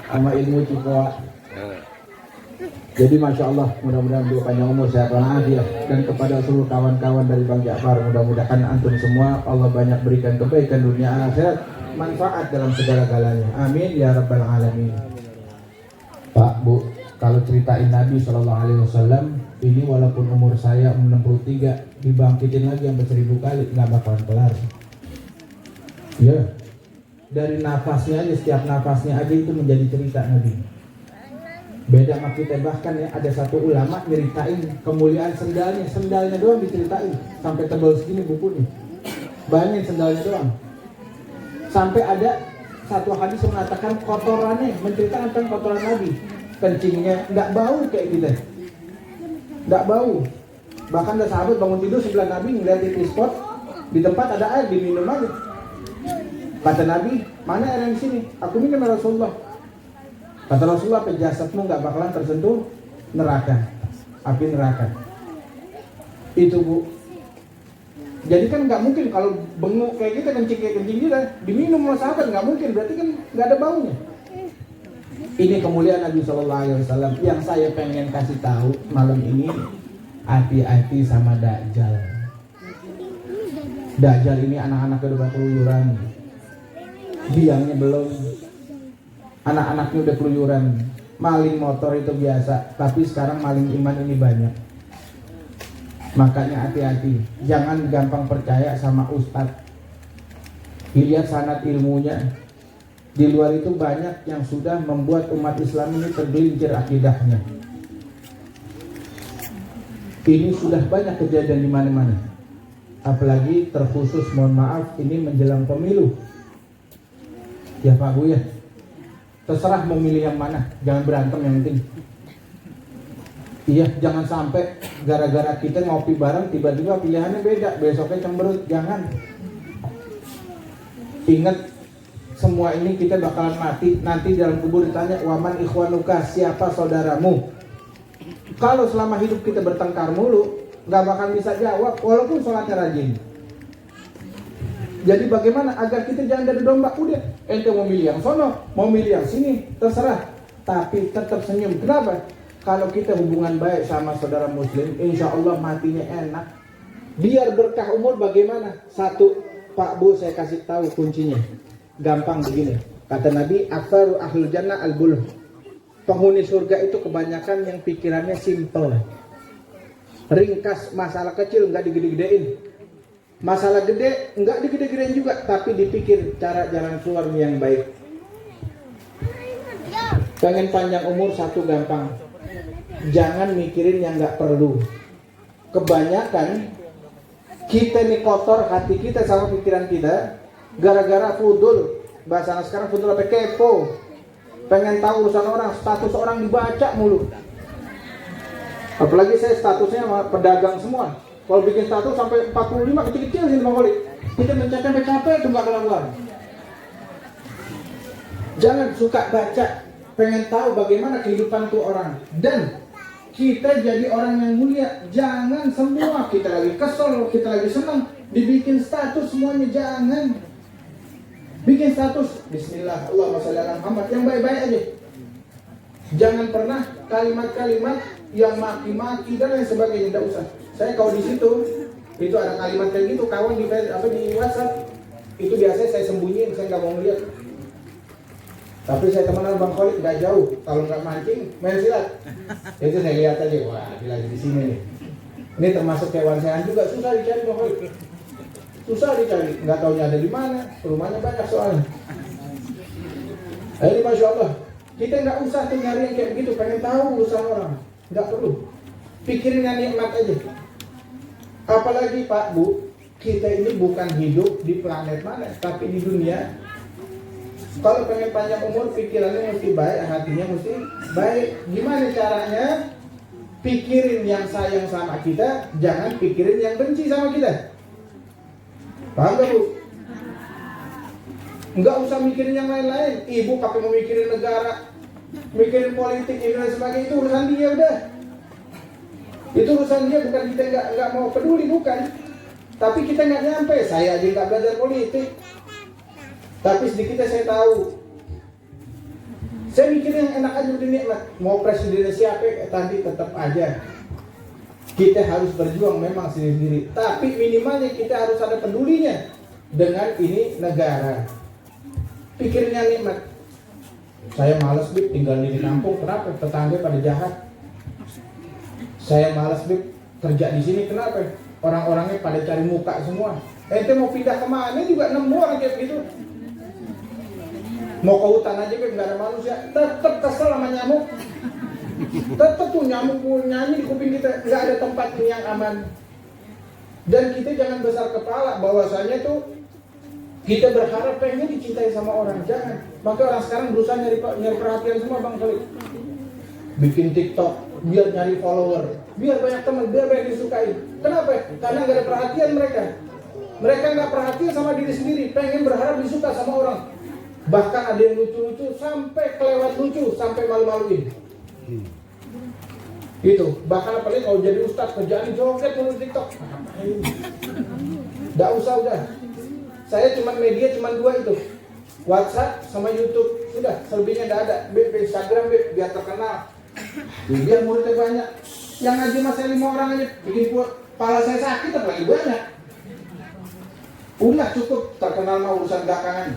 sama ilmu cipoa. Jadi Masya Allah, mudah-mudahan juga panjang umur, sehat walafiat. Dan kepada seluruh kawan-kawan dari Bang Ja'far, mudah-mudahan antum semua Allah banyak berikan kebaikan dunia akhirat, manfaat dalam segala-galanya. Amin ya rabbal alamin. Pak, Bu, kalau ceritain Nabi SAW, ini walaupun umur saya 63, dibangkitin lagi sampai 1000 kali, nggak bakalan kelar. Ya, dari nafasnya aja, setiap nafasnya aja itu menjadi cerita Nabi. Beda sama kita, bahkan ya ada satu ulama nyeritain kemuliaan sendalnya doang diceritain sampai tebal segini bukunya, banyak sendalnya doang. Sampai ada satu hadis yang mengatakan kotorannya, menceritakan tentang kotoran Nabi, kencingnya nggak bau kayak kita, nggak bau. Bahkan ada sahabat bangun tidur sebelah Nabi ngeliat di spot di tempat ada air, diminum aja. Kata Nabi, mana air yang di sini? Aku minum ya Rasulullah. Kata Rasulullah, jasadmu nggak bakalan tersentuh neraka, api neraka. Itu Bu. Jadi kan nggak mungkin kalau benguk kayak kita, kencing kayak kencing kita, diminum sama sahabat, nggak mungkin. Berarti kan nggak ada baunya. Ini kemuliaan Nabi SAW yang saya pengen kasih tahu malam ini. Hati-hati sama Dajjal. Dajjal ini anak-anaknya udah keluyuran, biangnya belum. Anak-anaknya udah keluyuran, maling motor itu biasa, tapi sekarang maling iman ini banyak. Makanya hati-hati, jangan gampang percaya sama ustadz. Dilihat sanad ilmunya. Di luar itu banyak yang sudah membuat umat Islam ini tergelincir akidahnya. Ini sudah banyak kejadian di mana-mana. Apalagi terkhusus, mohon maaf, ini menjelang pemilu. Ya Pak Bu ya. Terserah mau milih yang mana, jangan berantem yang penting. Iya, jangan sampai gara-gara kita ngopi bareng tiba-tiba pilihannya beda, besoknya cemberut, jangan. Ingat, semua ini kita bakalan mati, nanti dalam kubur ditanya, waman ikhwanuka, siapa saudaramu? Kalau selama hidup kita bertengkar mulu, gak bakal bisa jawab, walaupun sholatnya rajin. Jadi bagaimana agar kita jangan jadi domba? Udah, ente mau milih yang sono, mau milih yang sini, terserah. Tapi tetap senyum. Kenapa? Kalau kita hubungan baik sama saudara muslim, insya Allah matinya enak. Biar berkah umur bagaimana? Satu, Pak Bu, saya kasih tahu kuncinya. Gampang begini. Kata Nabi, aktsaru ahlul jannah al-buluh. Penghuni surga itu kebanyakan yang pikirannya simple. Ringkas, masalah kecil nggak digede-gedein. Masalah gede enggak digede-gedein juga, tapi dipikir cara jalan keluar yang baik. Pengen panjang umur, satu gampang, jangan mikirin yang nggak perlu. Kebanyakan kita nih kotor hati kita sama pikiran kita gara-gara fudul. Bahasa sekarang fudul apa? Kepo. Pengen tahu urusan orang, status orang dibaca mulu. Apalagi saya statusnya sama pedagang semua. Kalau bikin status sampai 45 kecil-kecil sih Bang Koli. Kita mencari capek itu nggak keluar. Jangan suka baca, pengen tahu bagaimana kehidupan tuh orang. Dan kita jadi orang yang mulia. Jangan semua kita lagi kesel, kita lagi senang dibikin status semuanya, jangan. Bikin status Bismillah, Allahumma shalli ala Muhammad, yang baik-baik aja. Jangan pernah kalimat-kalimat yang maki-maki dan lain sebagainya, tidak usah. Saya kalau di situ itu ada kalimat kayak gitu, kawan di WhatsApp itu biasanya saya sembunyiin, saya nggak mau ngeliat. Tapi saya temenan Bang Khalid nggak jauh, kalau nggak mancing main silat. Itu saya lihat aja, wah dia lagi di sini nih. Ini termasuk hewan sehat juga, susah dicari Bang Khalid. Susah dicari, nggak taunya ada di mana, rumahnya banyak soalnya. Ini Masya Allah, kita nggak usah tuh nyari yang kayak begitu, pengen tahu urusan orang, nggak perlu. Pikirin yang nikmat aja. Apalagi Pak Bu, kita ini bukan hidup di planet mana, tapi di dunia. Kalau pengen panjang umur, pikirannya mesti baik, hatinya mesti baik. Gimana caranya? Pikirin yang sayang sama kita, jangan pikirin yang benci sama kita. Paham gak Bu? Nggak usah mikirin yang lain-lain. Ibu pakai mau mikirin negara, mikirin politik, ini dan sebagainya, itu urusan dia udah. Itu urusan dia, bukan kita nggak mau peduli, bukan. Tapi kita nggak nyampe. Saya aja nggak belajar politik, tapi sedikitnya saya tahu. Saya mikir yang enak aja udah nikmat. Mau presiden siapa tadi tetap aja kita harus berjuang memang sendiri-sendiri. Tapi minimalnya kita harus ada pedulinya dengan ini negara. Pikirnya nikmat. Saya malas Bib tinggal di kampung, kenapa? Tetangga pada jahat. Saya malas Bib kerja di sini, kenapa? Orang-orangnya pada cari muka semua. Ente mau pindah kemana juga nemu orang kayak gitu. Mau ke hutan aja Bib, nggak ada manusia, tetap kesel sama nyamuk. Tetap tuh nyamuk nyanyi di kuping kita, nggak ada tempat yang aman. Dan kita jangan besar kepala bahwasanya tuh kita berharap pengen dicintai sama orang, jangan. Maka orang sekarang berusaha nyari perhatian semua Bang Khalid. Bikin TikTok biar nyari follower, biar banyak teman, biar banyak disukai. Kenapa? Karena nggak ada perhatian mereka. Mereka nggak perhatian sama diri sendiri, pengen berharap disuka sama orang. Bahkan ada yang lucu-lucu sampai kelewat lucu, sampai malu-maluin. Gitu. Bahkan apalagi kalau jadi ustadz kerjaan joget nulis TikTok. Nggak usah udah. Saya cuma media cuma 2 itu, WhatsApp sama YouTube. Sudah, selebihnya nggak ada. Instagram biar terkenal, biar muridnya banyak. Yang ngaji mas saya 5 orang aja, bikin kepala saya sakit apalagi banyak. Udah cukup terkenal mah urusan belakangan.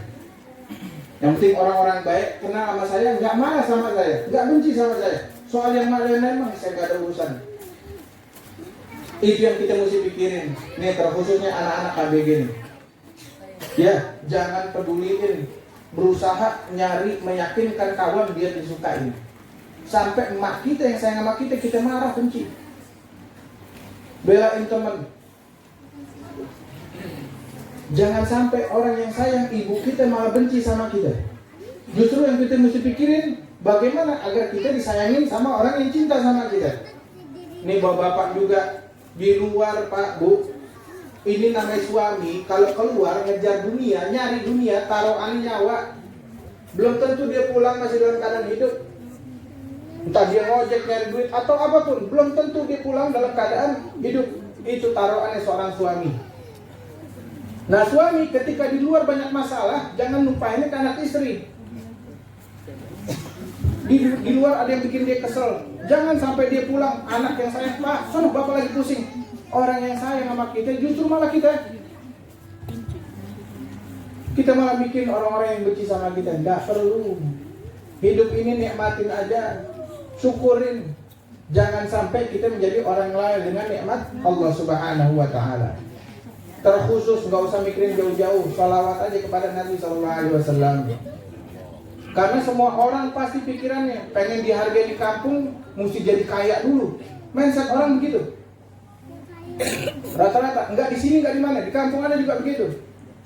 Yang penting orang-orang baik kenal sama saya, nggak marah sama saya, nggak benci sama saya. Soal yang lain memang saya nggak ada urusan. Itu yang kita mesti pikirin. Nih terkhususnya anak-anak KBG nih. Ya, jangan peduliin, berusaha nyari meyakinkan kawan dia disukai. Sampai emak kita yang sayang sama kita marah, benci. Belain teman. Jangan sampai orang yang sayang ibu kita malah benci sama kita. Justru yang kita mesti pikirin bagaimana agar kita disayangin sama orang yang cinta sama kita. Nih bapak-bapak juga di luar Pak Bu. Ini namanya suami, kalau keluar ngejar dunia, nyari dunia, taruhan nyawa. Belum tentu dia pulang masih dalam keadaan hidup. Entah dia ngojek nyari duit atau apapun, belum tentu dia pulang dalam keadaan hidup. Itu taruhannya seorang suami. Nah suami ketika di luar banyak masalah, jangan lupainnya ke anak istri. Di luar ada yang bikin dia kesel, jangan sampai dia pulang, anak yang sayang, Pak, sono bapak lagi pusing. Orang yang sayang sama kita justru malah kita malah bikin orang-orang yang benci sama kita. Nggak perlu. Hidup ini nikmatin aja, syukurin. Jangan sampai kita menjadi orang lain dengan nikmat Allah Subhanahu wa Ta'ala. Terkhusus nggak usah mikirin jauh-jauh, sholawat aja kepada Nabi SAW. Karena semua orang pasti pikirannya pengen dihargai di kampung, mesti jadi kaya dulu. Mindset orang begitu. Rata-rata, enggak di sini, enggak di mana, di kampung ada juga begitu.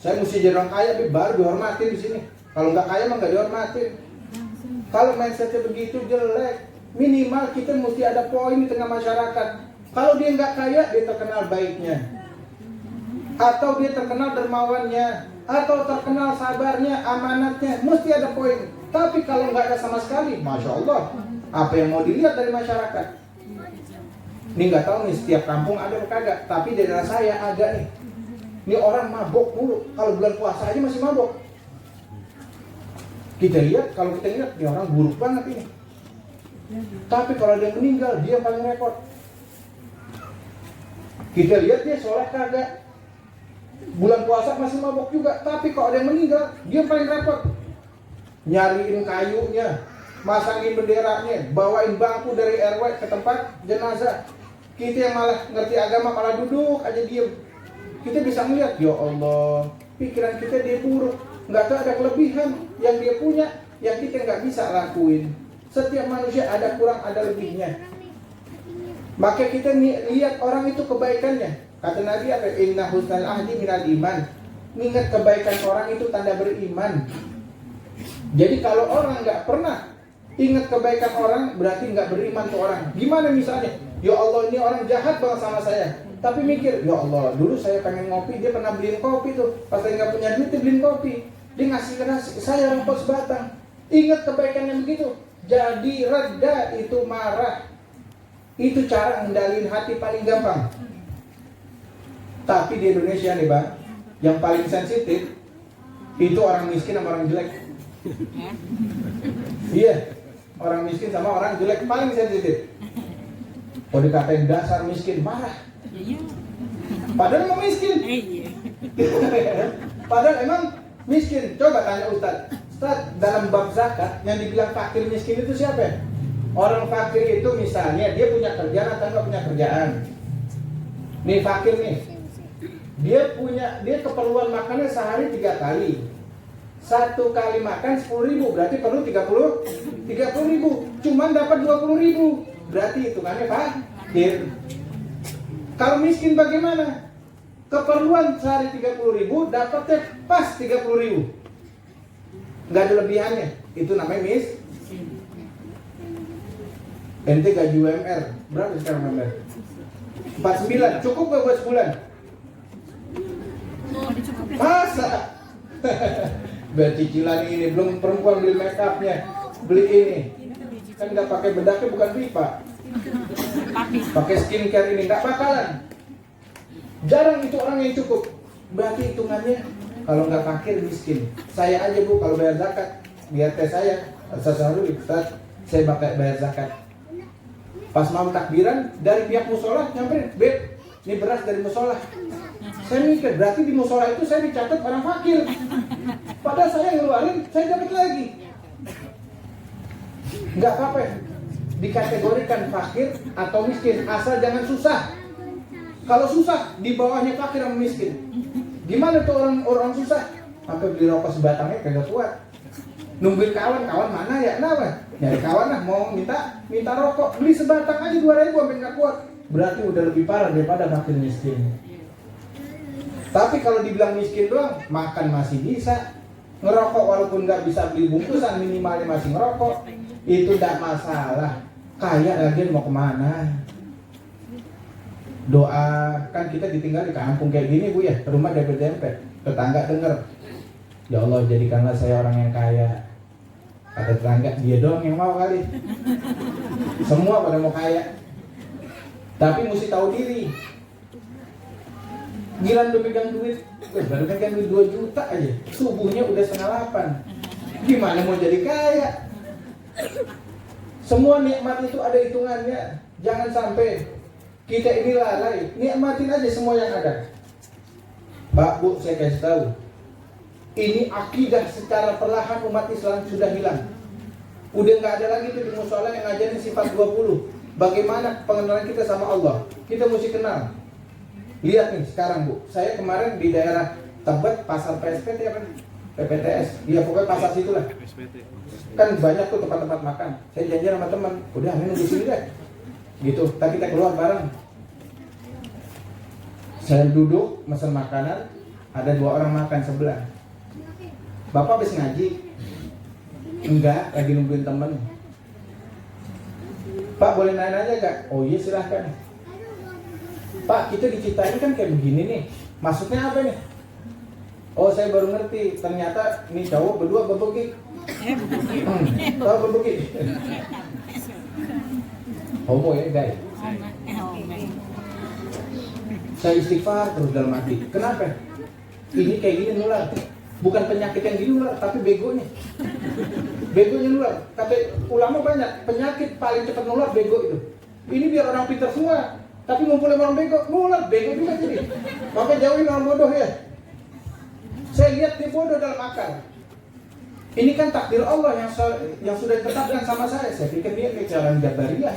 Saya mesti jadi orang kaya, baru dihormatin di sini. Kalau enggak kaya mah enggak dihormatin. Kalau mindsetnya begitu jelek, minimal kita mesti ada poin di tengah masyarakat. Kalau dia enggak kaya, dia terkenal baiknya, atau dia terkenal dermawannya, atau terkenal sabarnya, amanatnya, mesti ada poin. Tapi kalau enggak ada sama sekali, Masya Allah, apa yang mau dilihat dari masyarakat? Ini nggak tahu nih setiap kampung ada atau kagak, tapi di daerah saya ada nih. Ini orang mabok mulu, kalau bulan puasa aja masih mabok. Kalau kita lihat, ini orang buruk banget ini. Tapi kalau dia meninggal, dia paling repot. Kita lihat dia sholat kagak, bulan puasa masih mabok juga. Tapi kalau ada yang meninggal, dia paling repot. Nyariin kayunya, masangin benderanya, bawain bangku dari RW ke tempat jenazah. Kita yang malah ngerti agama malah duduk aja diem. Kita bisa melihat, ya Allah, pikiran kita dia buruk. Nggak tahu ada kelebihan yang dia punya, yang kita nggak bisa lakuin. Setiap manusia ada kurang, ada lebihnya. Maka kita lihat orang itu kebaikannya. Kata Nabi apa? Inna husnal ahdi minal iman. Ingat kebaikan orang itu tanda beriman. Jadi kalau orang nggak pernah ingat kebaikan orang, berarti nggak beriman tuh orang. Gimana misalnya? Ya Allah, ini orang jahat banget sama saya. Tapi mikir, ya Allah, dulu saya pengen ngopi, dia pernah beliin kopi tuh. Pas saya nggak punya duit, dia beliin kopi. Dia ngasih saya rokok sebatang. Ingat kebaikannya begitu. Jadi reda itu marah. Itu cara ngendaliin hati paling gampang. Tapi di Indonesia nih Bang, yang paling sensitif itu orang miskin sama orang jelek. Iya, orang miskin sama orang jelek paling sensitif. Kalau dikatain dasar miskin, marah. Padahal emang miskin. Padahal emang miskin. Coba tanya Ustaz, dalam bab zakat yang dibilang fakir miskin itu siapa ya? Orang fakir itu misalnya dia punya kerjaan atau nggak punya kerjaan. Nih fakir nih, dia keperluan makannya sehari 3 kali. 1 kali makan 10.000, berarti perlu 30.000. Cuman dapat 20.000, berarti hitungannya fakir. Kalau miskin bagaimana? Keperluan sehari 30.000, dapatnya pas 30.000. Nggak ada lebihannya, itu namanya miskin. Ente gaji UMR, berapa sekarang UMR? 49, cukup gak buat sebulan? Masa? Biar cicilan ini, belum perempuan beli make upnya, beli ini. Kan nggak pakai bedaknya, bukan pipa. Pakai skincare ini, nggak bakalan. Jarang itu orang yang cukup. Berarti hitungannya, kalau nggak fakir miskin. Saya aja Bu, kalau bayar zakat, biar tes saya, Ustaz, saya bakal bayar zakat. Pas mau takbiran, dari pihak musola nyamperin, Beb, ini beras dari musola. Saya mikir, berarti di musola itu saya dicatat orang fakir. Padahal saya ngeluarin, saya dapat lagi. Nggak apa-apa ya, dikategorikan fakir atau miskin, asal jangan susah. Kalau susah, di bawahnya fakir sama miskin. Gimana tuh orang susah? Sampai beli rokok sebatangnya kagak kuat. Nungguin kawan mana ya? Kenapa? Nyari kawan lah, mau minta rokok, beli sebatang aja 2.000 sampai nggak kuat. Berarti udah lebih parah daripada fakir miskin. Tapi kalau dibilang miskin doang, makan masih bisa, ngerokok walaupun nggak bisa beli bungkusan, minimalnya masih ngerokok, itu tidak masalah. Kaya lagi mau kemana? Doa, kan kita ditinggal di kampung kayak gini Bu ya, rumah dempet-dempet, tetangga denger, ya Allah jadikanlah saya orang yang kaya. Kata tetangga, dia doang yang mau kali. Semua pada mau kaya, tapi mesti tahu diri. Gilan udah megang duit, baru megang duit 2 juta aja, subuhnya udah 7:30. Gimana mau jadi kaya? Semua nikmat itu ada hitungannya. Jangan sampai kita ini lalai, nikmatin aja semua yang ada. Pak Bu, saya kasih tahu, ini akidah secara perlahan umat Islam sudah hilang. Udah nggak ada lagi tuh di musola yang ngajarin sifat 20. Bagaimana pengenalan kita sama Allah? Kita mesti kenal. Lihat nih sekarang Bu, saya kemarin di daerah Tebet, pasar PSPT apa? PPTS, iya pokoknya pasar situlah. Kan banyak tuh tempat-tempat makan. Saya janjian sama teman, udah minum di sini deh. Gitu, tadi kita keluar bareng. Saya duduk, pesan makanan, ada 2 orang makan sebelah. Bapak habis ngaji? Enggak, lagi nungguin temen. Pak boleh nanya aja gak? Oh iya silahkan. Pak, kita diciptain kan kayak begini nih. Maksudnya apa nih? Oh saya baru ngerti, ternyata nih cowok berdua bebegik. Tahu bebegik? Homo ya guys. Saya istighfar terus dalam hati. Kenapa? Ini kayak gini nular. Bukan penyakit yang gini nular, tapi begonya. Begonya nular. Kata ulama banyak, penyakit paling cepat nular bego itu. Ini biar orang pintar semua, tapi ngumpulin orang bego, nular bego juga jadi. Maka jauhin orang bodoh ya. Saya lihat dia bodoh dalam akal. Ini kan takdir Allah yang sudah ditetapkan sama saya. Saya pikir dia kayak jalan jabariyah.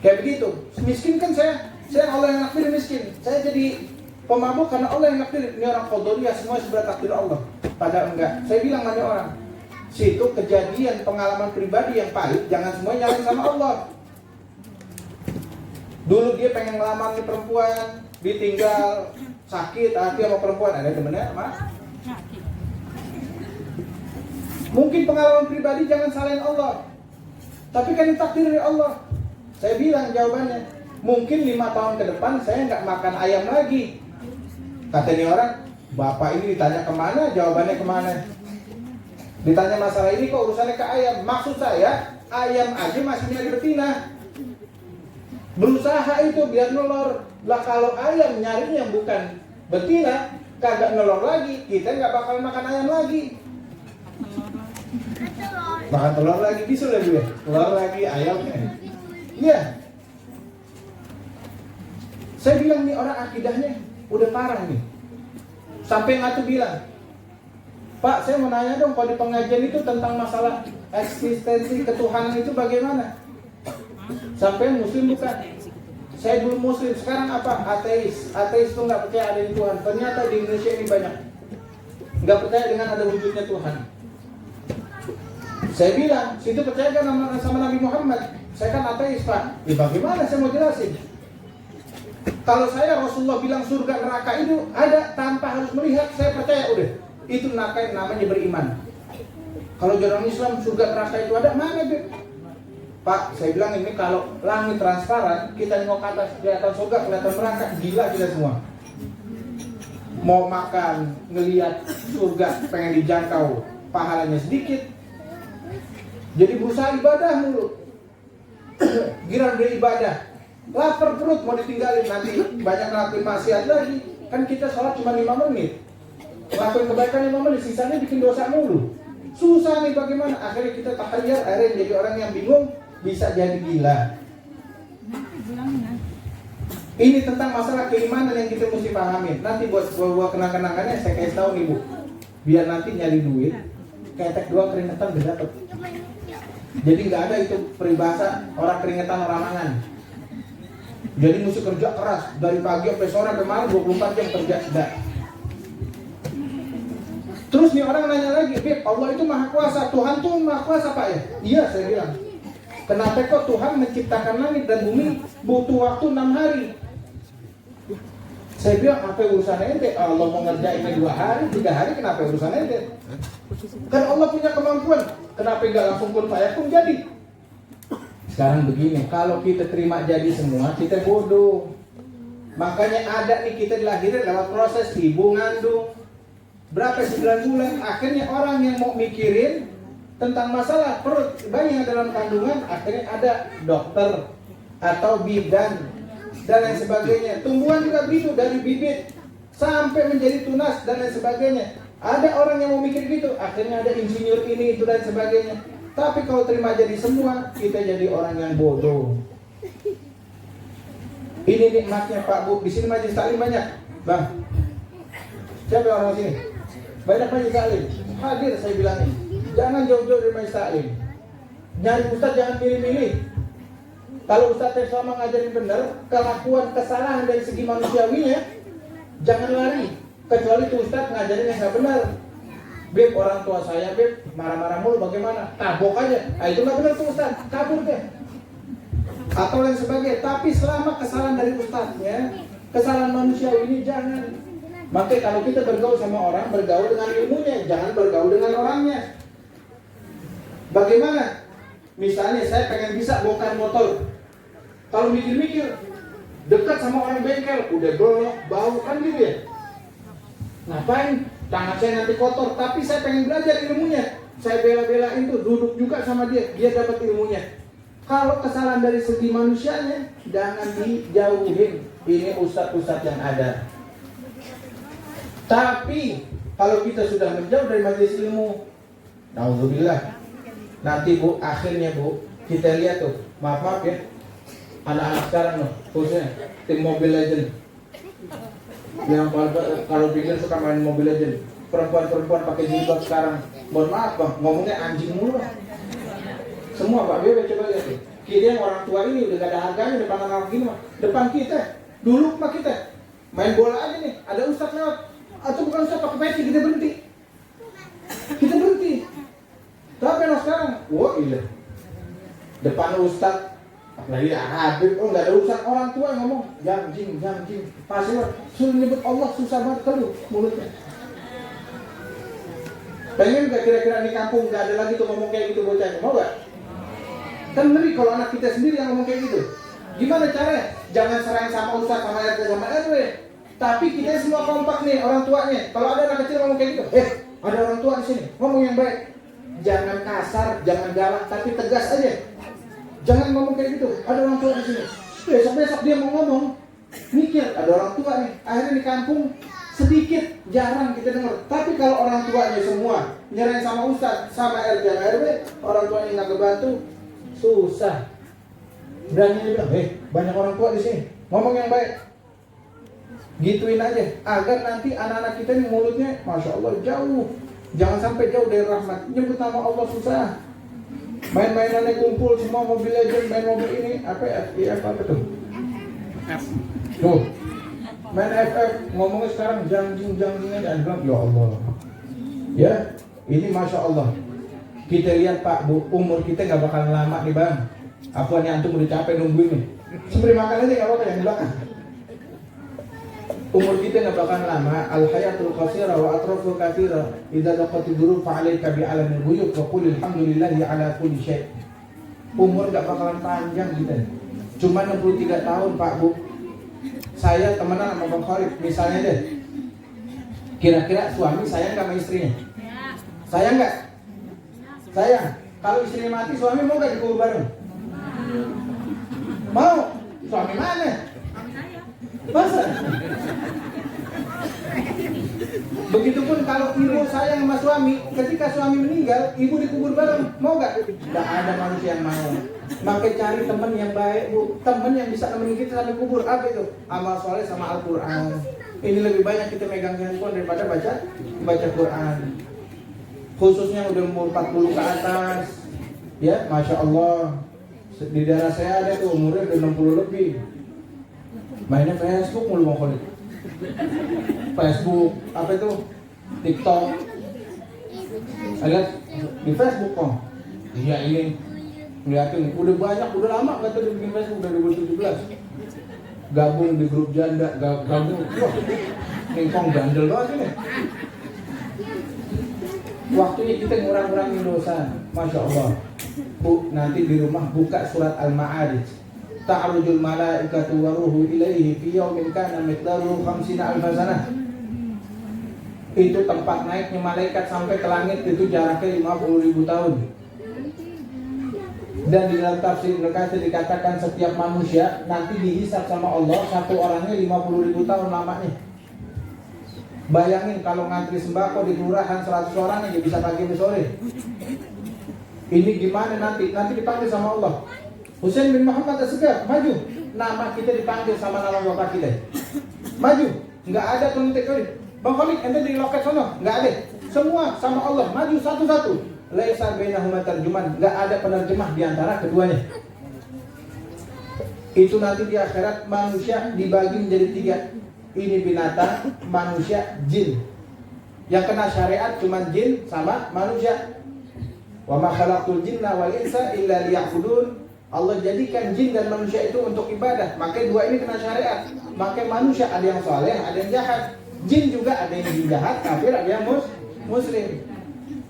Kayak begitu. Miskin kan saya Allah yang nakdir miskin. Saya jadi pemabuk karena Allah yang nakdir. Ini orang Qadoriyah semua sebelah takdir Allah. Padahal enggak. Saya bilang banyak orang. Situ kejadian pengalaman pribadi yang pahit, jangan semua nyalain sama Allah. Dulu dia pengen ngelamar nih perempuan, ditinggal, sakit hati sama perempuan, ada temennya Mas. Mungkin pengalaman pribadi jangan salahin Allah, tapi kan ditakdir dari Allah. Saya bilang jawabannya, mungkin 5 tahun ke depan saya nggak makan ayam lagi. Katanya orang, bapak ini ditanya kemana, jawabannya kemana. Ditanya masalah ini kok urusannya ke ayam. Maksud saya, ayam aja masih nyari betina. Berusaha itu biar nelor. Lah kalau ayam nyarinya bukan betina, kagak nelor lagi, kita nggak bakal makan ayam lagi. Makan telur lagi, bisul lagi ya, telur lagi, ayamnya. Iya. Saya bilang nih orang akidahnya udah parah nih. Sampai ngatu bilang, Pak, saya mau nanya dong, kalau di pengajian itu tentang masalah eksistensi ketuhanan itu bagaimana? Sampai muslim bukan? Saya dulu muslim, sekarang apa? Ateis. Ateis itu nggak percaya ada Tuhan. Ternyata di Indonesia ini banyak nggak percaya dengan ada wujudnya Tuhan. Saya bilang, situ percaya kan sama Nabi Muhammad? Saya kan ateis, Pak. Ya bagaimana saya mau jelasin? Kalau saya Rasulullah bilang surga neraka itu ada tanpa harus melihat, saya percaya udah. Itu namanya beriman. Kalau orang Islam surga neraka itu ada, mana Beb? Pak, saya bilang ini kalau langit transparan, kita nengok ke atas, kelihatan surga, kelihatan neraka, gila kita semua. Mau makan, ngelihat surga, pengen dijangkau, pahalanya sedikit. Jadi berusaha ibadah mulu. Giran beribadah. Lapar perut mau ditinggalin, nanti banyak ngelakuin maksiat lagi. Kan kita sholat cuma 5 menit. Ngelakuin kebaikan 5 menit, sisanya bikin dosa mulu. Susah nih bagaimana? Akhirnya kita tahayyar, akhirnya jadi orang yang bingung, bisa jadi gila. Ini tentang masalah keimanan yang kita mesti pahamin. Nanti buat kenang-kenangannya saya kasih tahu nih Bu. Biar nanti nyari duit, ketek 2 keringetan udah dapet. Jadi nggak ada itu peribahasa orang keringetan orang mangan. Jadi mesti kerja keras dari pagi sampai sore sampai malam 24 jam kerja enggak. Terus nih orang nanya lagi, Beb, Allah itu maha kuasa, Tuhan tuh maha kuasa Pak ya? Iya saya bilang. Kenapa kok Tuhan menciptakan langit dan bumi butuh waktu 6 hari? Saya bilang, apa urusan ente? Allah mau ngerjainnya 2 hari, 3 hari, kenapa urusan ente? Kan Allah punya kemampuan, kenapa nggak langsung kun fayakun jadi? Sekarang begini, kalau kita terima jadi semua, kita bodoh. Makanya ada nih kita dilahirin lewat proses ibu ngandung. Berapa 9 bulan, akhirnya orang yang mau mikirin tentang masalah perut bayi yang dalam kandungan, akhirnya ada dokter atau bidan dan lain sebagainya. Tumbuhan juga begitu, dari bibit sampai menjadi tunas dan lain sebagainya. Ada orang yang mau mikir gitu, akhirnya ada insinyur ini, itu dan sebagainya. Tapi kalau terima jadi semua, kita jadi orang yang bodoh. Ini nikmatnya Pak Bu, di sini majelis taklim banyak. Bang, siapa yang orang sini? Banyak majelis taklim. Hadir saya bilangin. Jangan jauh-jauh dari majelis taklim. Nyari ustaz jangan pilih-pilih. Kalau ustaz yang selama ngajarin benar, kelakuan kesalahan dari segi manusiawinya, jangan lari. Kecuali tuh ustaz ngajarin yang nggak benar. Beb, orang tua saya Beb marah-marah mulu, bagaimana? Tabok aja. Nah itu nggak benar tuh ustaz, kabur deh. Atau lain sebagainya. Tapi selama kesalahan dari ustaznya, kesalahan manusiawi ini jangan. Makanya kalau kita bergaul sama orang, bergaul dengan ilmunya, jangan bergaul dengan orangnya. Bagaimana? Misalnya saya pengen bisa bongkar motor. Kalau mikir-mikir, dekat sama orang bengkel, udah belok, bau kan gitu ya. Ngapain? Tangan saya nanti kotor, tapi saya pengen belajar ilmunya. Saya bela-belain tuh, duduk juga sama dia, dia dapat ilmunya. Kalau kesalahan dari segi manusianya, jangan dijauhin. Ini ustadz-ustadz yang ada. Tapi kalau kita sudah menjauh dari majelis ilmu, naudzubillah, nanti Bu, akhirnya Bu, kita lihat tuh, maaf ya, anak-anak sekarang loh, khususnya tim Mobile Legends, yang kalau pikir suka main Mobile Legends, perempuan-perempuan pakai jilbab sekarang, mohon maaf Bang, ngomongnya anjing mulu lah. Semua Pak Bebe coba lihat tuh, kita yang orang tua ini udah gak ada harganya depan anak gini mah, depan kita, dulu mah kita main bola aja nih, ada ustadz lewat, atau bukan ustadz pakai peci, kita berhenti. Tapi anak sekarang, wah iya, depan ustadz, apalagi Habib, oh nggak ada urusan orang tua yang ngomong, janjing, pasti suruh nyebut Allah susah banget kalau mulutnya. Pengen gak kira-kira di kampung gak ada lagi tuh ngomong kayak gitu bocahnya, mau gak? Kan ngeri kalau anak kita sendiri yang ngomong kayak gitu. Gimana caranya? Jangan serang sama ustadz, sama RT, sama RW. Tapi kita semua kompak nih orang tuanya. Kalau ada anak kecil ngomong kayak gitu, ada orang tua di sini, ngomong yang baik. Jangan kasar, jangan galak, tapi tegas aja. Jangan ngomong kayak gitu. Ada orang tua di sini. Besok-besok dia mau ngomong, mikir ada orang tua nih. Akhirnya di kampung sedikit, jarang kita dengar. Tapi kalau orang tuanya semua nyerahin sama ustaz, sama RT RW, orang tuanya nggak kebantu, susah. Dan ini bilang, banyak orang tua di sini, ngomong yang baik. Gituin aja, agar nanti anak-anak kita ini mulutnya, masya Allah jauh. Jangan sampai jauh dari rahmat. Nyebut nama Allah susah. Main-mainannya kumpul semua, Mobile Legends, main mobil ini, apa tuh? Tuh, main FF, ngomongnya sekarang jangjing aja. Bilang, ya Allah. Ya, ini masya Allah. Kita lihat Pak, Bu, umur kita nggak bakal lama nih bang. Apa nih antum udah capek nungguin nih? Sembari makan aja nggak apa-apa yang di belakang. Umur kita nggak bakal lama. Al hayatul qasira wa atraful katsira. Idza daqatil dhuruf fa'alaika bi alamil ghuyub wa qul alhamdulillahi ala kulli syai'. Umur nggak bakalan panjang kita. Cuma 63 tahun Pak Bu. Saya temenan sama Bang Khalid, misalnya deh. Kira-kira suami sayang nggak sama istrinya? Sayang nggak? Sayang. Kalau istrinya mati, suami mau nggak dikubur bareng? Mau. Suami mana? Masa? Begitupun kalau ibu sayang sama suami, ketika suami meninggal, ibu dikubur bareng, mau gak? Gak ada manusia yang mau. Maka cari teman yang baik Bu, teman yang bisa nemenin kita sampai kubur. Apa itu? Amal soleh sama Al-Quran. Ini lebih banyak kita megang handphone daripada baca Quran. Khususnya udah umur 40 ke atas. Ya, Masya Allah. Di daerah saya ada tuh umurnya udah 60 lebih. Mainnya Facebook mulu Bang Khalid. Facebook, apa itu? TikTok. Lihat di Facebook kok. Iya ini. Lihatin, udah banyak, udah lama kata dia bikin Facebook dari 2017. Gabung di grup janda, gabung. Wah, ningkong bandel banget ini. Waktunya kita ngurang-ngurangin dosa. Masya Allah. Bu, nanti di rumah buka surat Al-Ma'arij. Ta'arujul malaikatu wa ruhu ilaihi fi yaumin kana miqdaruhu 50,000 sanah. Itu tempat naiknya malaikat sampai ke langit itu jaraknya 50.000 tahun. Dan di dalam tafsir Al-Qasir dikatakan setiap manusia nanti dihisab sama Allah satu orangnya 50.000 tahun lamanya. Bayangin kalau ngantri sembako di kelurahan 100 orang aja bisa pagi dan sore. Ini gimana nanti? Nanti dipanggil sama Allah. Husain bin Muhammad As-Segaf, maju. Nama kita dipanggil sama nama bapak kita. Maju. Nggak ada kontak kali. Bang Khalid, ente di loket sono. Nggak ada. Semua sama Allah. Maju satu-satu. Laisa bainahuma tarjuman. Nggak ada penerjemah di antara keduanya. Itu nanti di akhirat manusia dibagi menjadi 3. Ini binatang, manusia, jin. Yang kena syariat cuma jin sama manusia. Wa ma khalaqtul jinna wal insa illa liya'budun. Allah jadikan jin dan manusia itu untuk ibadah. Makanya dua ini kena syariat. Makanya manusia ada yang soleh, ada yang jahat. Jin juga ada yang jahat, kafir, ada yang muslim.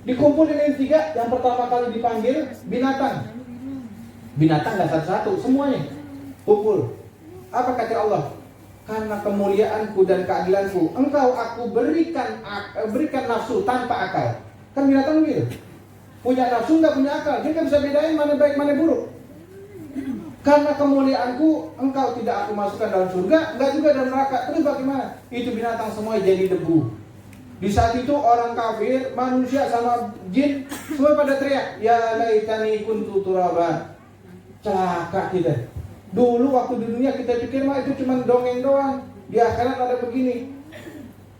Dikumpulin ini 3. Yang pertama kali dipanggil binatang. Binatang gak satu-satu, semuanya kumpul. Apa kata Allah? Karena kemuliaanku dan keadilanku, engkau aku berikan nafsu tanpa akal. Kan binatang gitu. Punya nafsu nggak punya akal, dia kan bisa bedain mana baik mana buruk. Karena kemuliaanku, engkau tidak aku masukkan dalam surga, enggak juga dalam neraka. Terus bagaimana? Itu binatang semua jadi debu. Di saat itu orang kafir, manusia sama jin semua pada teriak, ya laitani kuntu turaba. Celaka kita. Dulu waktu di dunia kita pikir mah itu cuma dongeng doang. Di akhirat ada begini.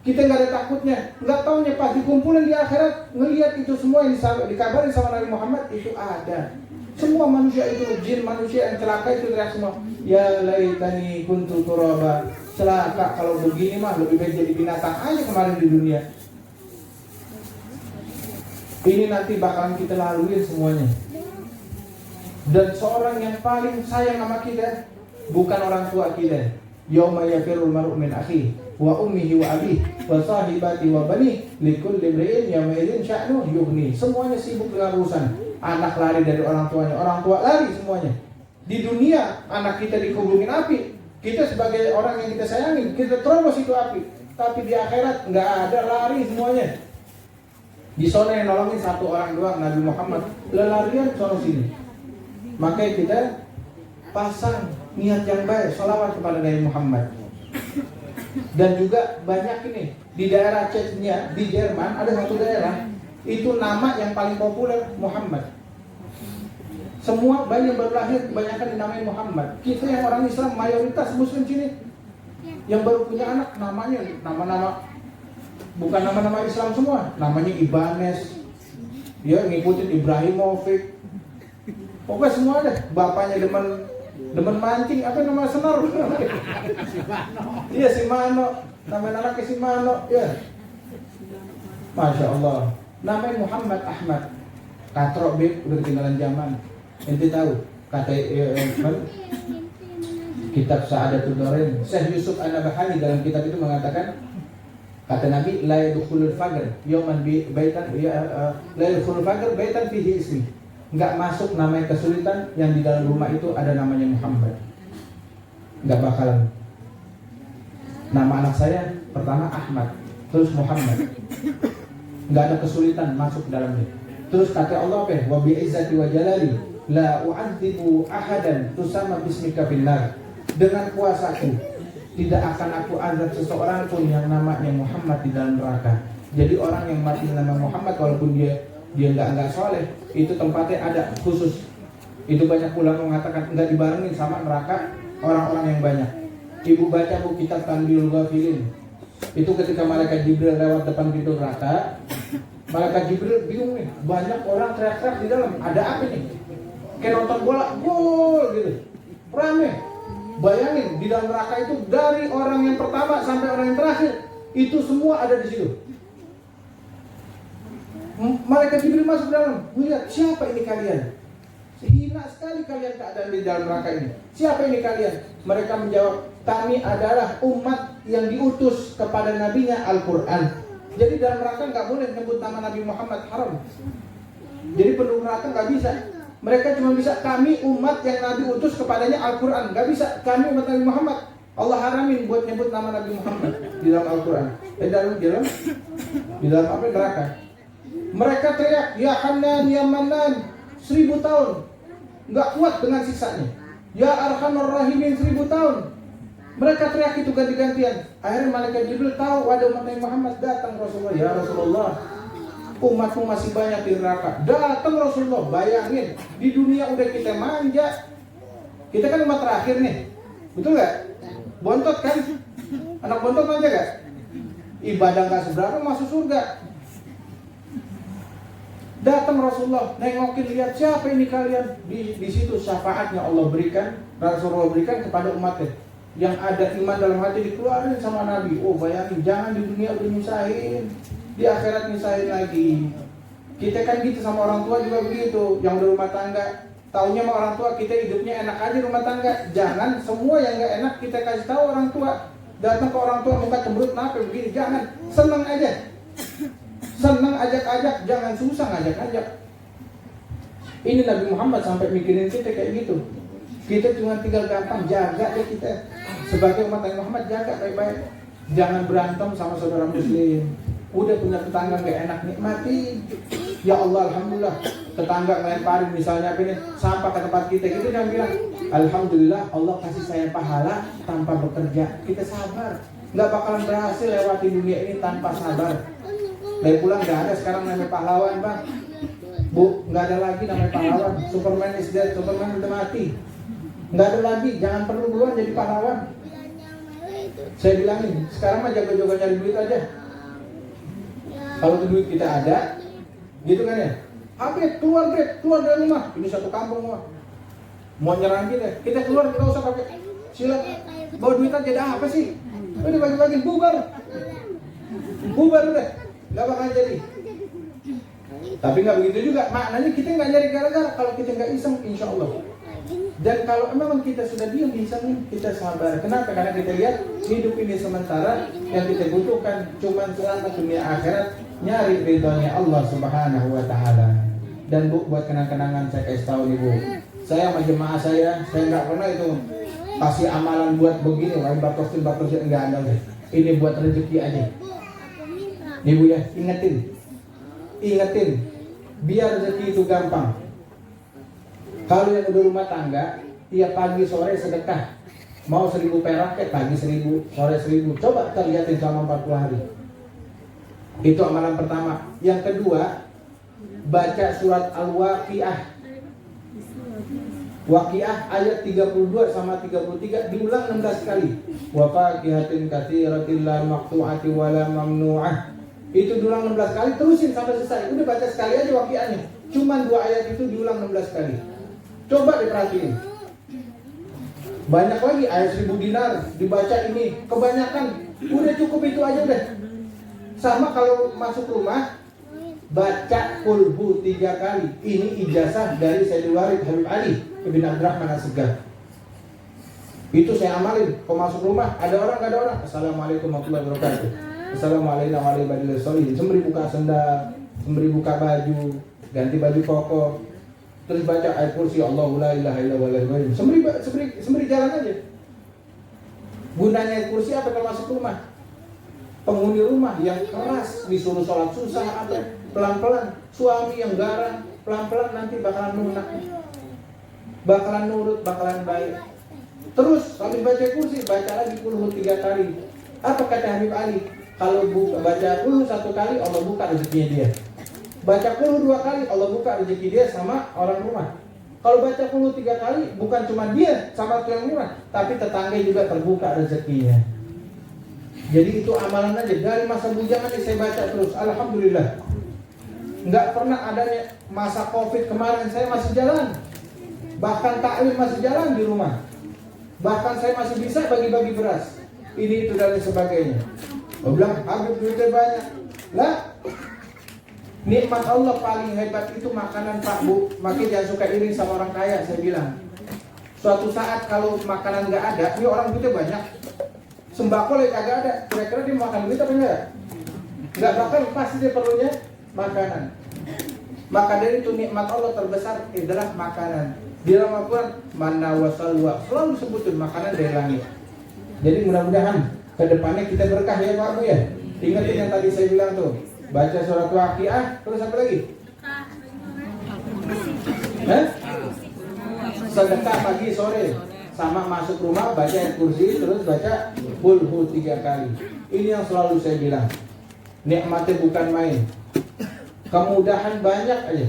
Kita nggak ada takutnya. Nggak taunya pas dikumpulin di akhirat, ngelihat itu semua yang dikabarin sama Nabi Muhammad itu ada. Semua manusia itu, jin manusia yang celaka itu teriak semua, ya laitani kuntu turaba. Celaka kalau begini mah lebih baik jadi binatang aja kemarin di dunia. Ini nanti bakalan kita laluin semuanya. Dan seorang yang paling sayang sama kita bukan orang tua kita. Yauma yafirul mar'u min akhihi wa ummihi wa abihi wa sahibati wa banihi likulli imri'in yawma idzin sya'nu yughni. Semuanya sibuk dengan urusan. Anak lari dari orang tuanya, orang tua lari semuanya. Di dunia anak kita dikubungin api, kita sebagai orang yang kita sayangin, kita terobos itu api. Tapi di akhirat nggak ada, lari semuanya. Di sana yang nolongin satu orang doang, Nabi Muhammad. Larian sono sini. Makanya kita pasang niat yang baik, sholawat kepada Nabi Muhammad. Dan juga banyak ini di daerah Chechnya di Jerman ada satu daerah itu nama yang paling populer Muhammad. Semua bayi yang baru lahir kebanyakan dinamai Muhammad. Kita yang orang Islam mayoritas Muslim sini yang baru punya anak namanya nama-nama bukan nama-nama Islam semua, namanya Ibanez, ya ngikutin Ibrahimovic. Pokoknya semua deh, bapaknya demen mancing, apa nama senar? Iya si Mano, nama anaknya si Mano, ya. Masya Allah, namanya Muhammad Ahmad. Katro bib, udah ketinggalan zaman. Ente tahu kata kitab Sa'adatul Darain, Syekh Yusuf An-Nabhani dalam kitab itu mengatakan, kata Nabi, la yadkhulul faqr yawman bi baitan la yadkhulul faqr baitan fihi ismi. Enggak masuk namanya kesulitan yang di dalam rumah itu ada namanya Muhammad. Enggak bakalan. Nama anak saya pertama Ahmad, terus Muhammad. Enggak ada kesulitan masuk dalamnya. Terus kata Allah apa? Wa bi izzati wa jalali la u'adzibu ahadan tusamma bismika finnar. Dengan kuasaku tidak akan aku azab seseorang pun yang namanya Muhammad di dalam neraka. Jadi orang yang mati nama Muhammad walaupun dia enggak soleh, itu tempatnya ada khusus. Itu banyak ulama mengatakan enggak dibarengin sama neraka orang-orang yang banyak. Ibu baca buku kitab Tanbihul Ghafilin. Itu ketika malaikat Jibril lewat depan pintu neraka, malaikat Jibril bingung nih, banyak orang teriak-teriak di dalam. Ada apa nih? Kayak nonton bola, gol gitu. Rame. Bayangin di dalam neraka itu dari orang yang pertama sampai orang yang terakhir itu semua ada di situ. Malaikat Jibril masuk dalam, melihat siapa ini kalian? Hina sekali kalian keadaan di dalam neraka ini. Siapa ini kalian? Mereka menjawab, kami adalah umat yang diutus kepada nabinya Al-Quran. Jadi dalam neraka nggak boleh menyebut nama Nabi Muhammad, haram. Jadi penduduk neraka nggak bisa. Mereka cuma bisa kami umat yang Nabi utus kepadanya Al-Quran. Gak bisa kami umat Nabi Muhammad. Allah haramin buat nyebut nama Nabi Muhammad di dalam Al-Quran. Di dalam apa? Neraka. Mereka teriak, ya Hanan, ya Manan, 1000 tahun. Gak kuat dengan siksanya. Ya Arhamar Rahimin, 1000 tahun. Mereka teriak itu ganti-gantian. Akhirnya malaikat Jibril tahu ada umat Nabi Muhammad, datang Rasulullah. Ya Rasulullah, umatmu masih banyak di neraka. Datang Rasulullah, bayangin di dunia udah kita manja. Kita kan umat terakhir nih, betul gak? Bontot kan? Anak bontot manja gak? Ibadah gak seberapa masuk surga. Datang Rasulullah, nengokin, lihat siapa ini kalian. Di situ syafaatnya Allah berikan, Rasulullah berikan kepada umatnya. Yang ada iman dalam hati dikeluarin sama Nabi. Oh bayangin, jangan di dunia udah nyusahin, di akhirat misahin lagi. Kita kan gitu sama orang tua juga begitu. Yang udah rumah tangga, taunya sama orang tua kita hidupnya enak aja rumah tangga. Jangan semua yang gak enak kita kasih tahu orang tua. Datang ke orang tua muka cemberut, kenapa begini? Jangan, senang aja. Senang ajak-ajak, jangan susah ngajak-ajak. Ini Nabi Muhammad sampai mikirin kita kayak gitu. Kita cuma tinggal gampang jaga deh kita. Sebagai umat Nabi Muhammad jaga baik-baik. Jangan berantem sama saudara muslim. Udah punya tetangga gak enak, nikmati. Ya Allah, alhamdulillah. Tetangga ngelemparin misalnya apa ini, sampah ke tempat kita, gitu jangan bilang alhamdulillah Allah kasih saya pahala tanpa bekerja. Kita sabar. Gak bakalan berhasil lewati dunia ini tanpa sabar. Dari pulang gak ada sekarang namanya pahlawan, Bang. Bu, gak ada lagi namanya pahlawan. Superman is dead, Superman udah mati. Gak ada lagi, jangan perlu duluan jadi pahlawan. Saya bilangin, sekarang mah jaga-jaga cari duit aja. Kalau duit kita ada, gitu kan ya. Abed, keluar dari rumah. Ini satu kampung mau nyerang kita keluar, kita usah pakai silat. Bawa duit aja, ada apa sih? Udah bagi-bagi, bubar udah, nggak bakal jadi. Tapi nggak begitu juga. Maknanya kita nggak nyari gara-gara. Kalau kita nggak iseng, insya Allah. Dan kalau memang kita sudah diam iseng, kita sabar. Kenapa? Karena kita lihat hidup ini sementara, yang kita butuhkan cuma selamat dunia akhirat, nyari ridhonya Allah Subhanahu wa Ta'ala. Dan Bu, buat kenang-kenangan saya kasih tahu nih Bu, saya sama jemaah saya nggak pernah itu kasih amalan buat begini, lain batosin nggak ada. Ini buat rezeki aja. Nih Bu ya, ingetin, biar rezeki itu gampang. Kalau yang udah rumah tangga, tiap pagi sore sedekah. Mau 1000 perak, pagi 1000, sore 1000. Coba kita lihatin selama 40 hari. Itu amalan pertama. Yang kedua, baca surat Al-Waqiah. Waqiah ayat 32 sama 33 diulang 16 kali. Wa faqihatin katsiratin la maqtu'ati wa la mamnu'ah. Itu diulang 16 kali, terusin sampai selesai. Udah baca sekali aja Waqiahnya. Cuman 2 ayat itu diulang 16 kali. Coba diperhatiin. Banyak lagi ayat 1000 dinar dibaca ini, kebanyakan. Udah cukup itu aja udah. Sama kalau masuk rumah baca kulhu 3 kali. Ini ijazah dari Sayyidul Warid Habib Ali Ibn Abdurrahman As-Segaf. Itu saya amalin. Kalau masuk rumah ada orang nggak ada orang, assalamualaikum warahmatullahi wabarakatuh, assalamualaikum warahmatullahi wabarakatuh. Sembari buka sendal, sembari buka baju, ganti baju koko, terus baca ayat kursi Allahu la ilaha illallah. Sembari jalan aja. Gunanya ayat kursi apa kalau masuk rumah? Penghuni rumah yang keras disuruh sholat susah ada pelan-pelan, suami yang garang pelan-pelan nanti bakalan lunak, bakalan nurut, bakalan baik. Terus sambil baca kursi baca lagi kulhu 3 kali. Apa kata Habib Ali? Kalau baca kulhu 1 kali Allah buka rezekinya dia. Baca kulhu 2 kali Allah buka rezeki dia sama orang rumah. Kalau baca kulhu 3 kali bukan cuma dia sama tuan rumah, tapi tetangga juga terbuka rezekinya. Jadi itu amalan aja. Dari masa bujangan ini saya baca terus. Alhamdulillah. Nggak pernah adanya masa Covid kemarin saya masih jalan. Bahkan taklim masih jalan di rumah. Bahkan saya masih bisa bagi-bagi beras. Ini itu dan sebagainya. Saya bilang, Habib duitnya banyak. Lah, nikmat Allah paling hebat itu makanan Pak Bu. Makanya jangan suka iri sama orang kaya, saya bilang. Suatu saat kalau makanan nggak ada, ini orang duitnya banyak. Sembako lagi kagak ada, kira-kira dia makan duit apa enggak? Enggak bakal, pasti dia perlunya makanan. Maka dari itu nikmat Allah terbesar adalah makanan. Di dalam Al-Quran, mana wasalwa, selalu sebutin makanan dari langit. Jadi mudah-mudahan ke depannya kita berkah ya Pak Bu ya. Ingatin yang tadi saya bilang tuh, baca surat Waqiah, terus apa lagi? Sedekah pagi sore. Sama masuk rumah baca ayat kursi, terus baca kulhu 3 kali. Ini yang selalu saya bilang, nikmatnya bukan main. Kemudahan banyak aja.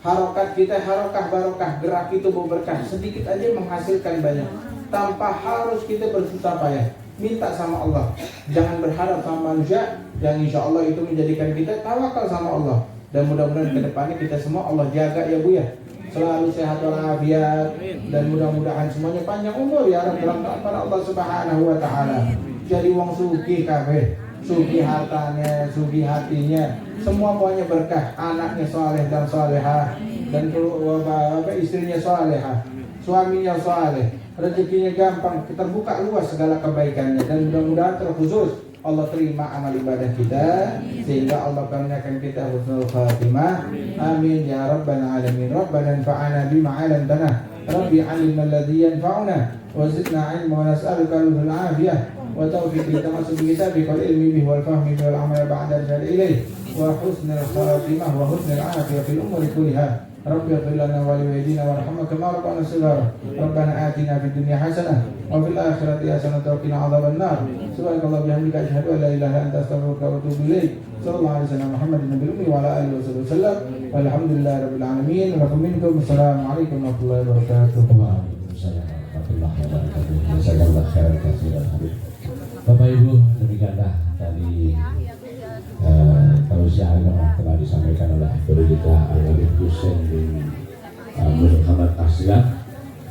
Harokat kita harokah barokah, gerak itu berkah. Sedikit aja menghasilkan banyak. Tanpa harus kita bersusah payah. Minta sama Allah. Jangan berharap sama manusia. Dan insya Allah itu menjadikan kita tawakal sama Allah. Dan mudah-mudahan ke depannya kita semua Allah jaga ya Bu ya. Selalu sehat walafiat dan mudah-mudahan semuanya panjang umur ya Rabb dalam taat pada Allah Subhanahu wa taala. Jadi wong sugih kabeh, sugih hartanya, sugih hatinya, semua pokoknya berkah, anaknya saleh dan salehah dan istrinya salehah, suaminya saleh, rezekinya gampang, terbuka luas segala kebaikannya dan mudah-mudahan terkhusus Allah terima amal ibadah kita sehingga Allah karuniakan kita husnul khatimah. Amin ya rabbal alamin. Rabbana anfa'na bima 'allamtana. Rabbi 'allimna alladhi yanfa'una wa zidna 'ilma wa nas'aluka al afiyah wa tawfiq li tamassuk bi kitabika wal ilmi bihi wal fahmi wal 'amal ba'da al ilayh wa husnul khatimah wa husnul afiyah fil umuri kulliha. Rabbi ighfir lana wa li walidina warhamna kama rabbana shighara. Rabbana atina fid dunya hasanah wa fil akhirati hasanah wa qina adzaban nar. Subhanallahi wa bihamdihi asyhadu an la ilaha illa anta astaghfiruka wa atubu ilaik. Sallallahu alaihi wasallam Muhammadin nabiyil ummi wa ala alihi wasallam. Walhamdulillahi rabbil alamin. Wa lakum minkum assalamualaikum warahmatullahi wabarakatuh. Waalaikumsalam warahmatullahi wabarakatuh. Jazakallah khairan katsiran. Bapak Ibu, demikianlah tadi tausiah yang telah disampaikan oleh Guru kita Al-Habib Husain bin Muhammad Asgar.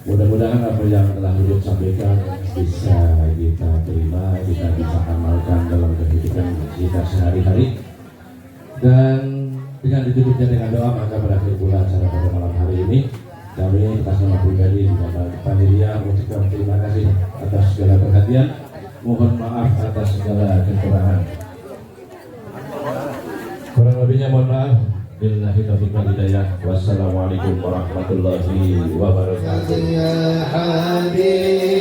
Mudah-mudahan apa yang telah beliau sampaikan bisa kita terima, kita bisa amalkan dalam kehidupan kita sehari-hari. Dan dengan ditutupnya dengan doa, maka berakhir pula acara pada malam hari ini. Kami atas nama pribadi dan panitia mengucapkan terima kasih atas segala perhatian. Mohon maaf atas segala kekurangan. Kurang lebihnya mohon maaf. Billahi taufiq wal hidayah. Wassalamualaikum warahmatullahi wabarakatuh. Ya Habibi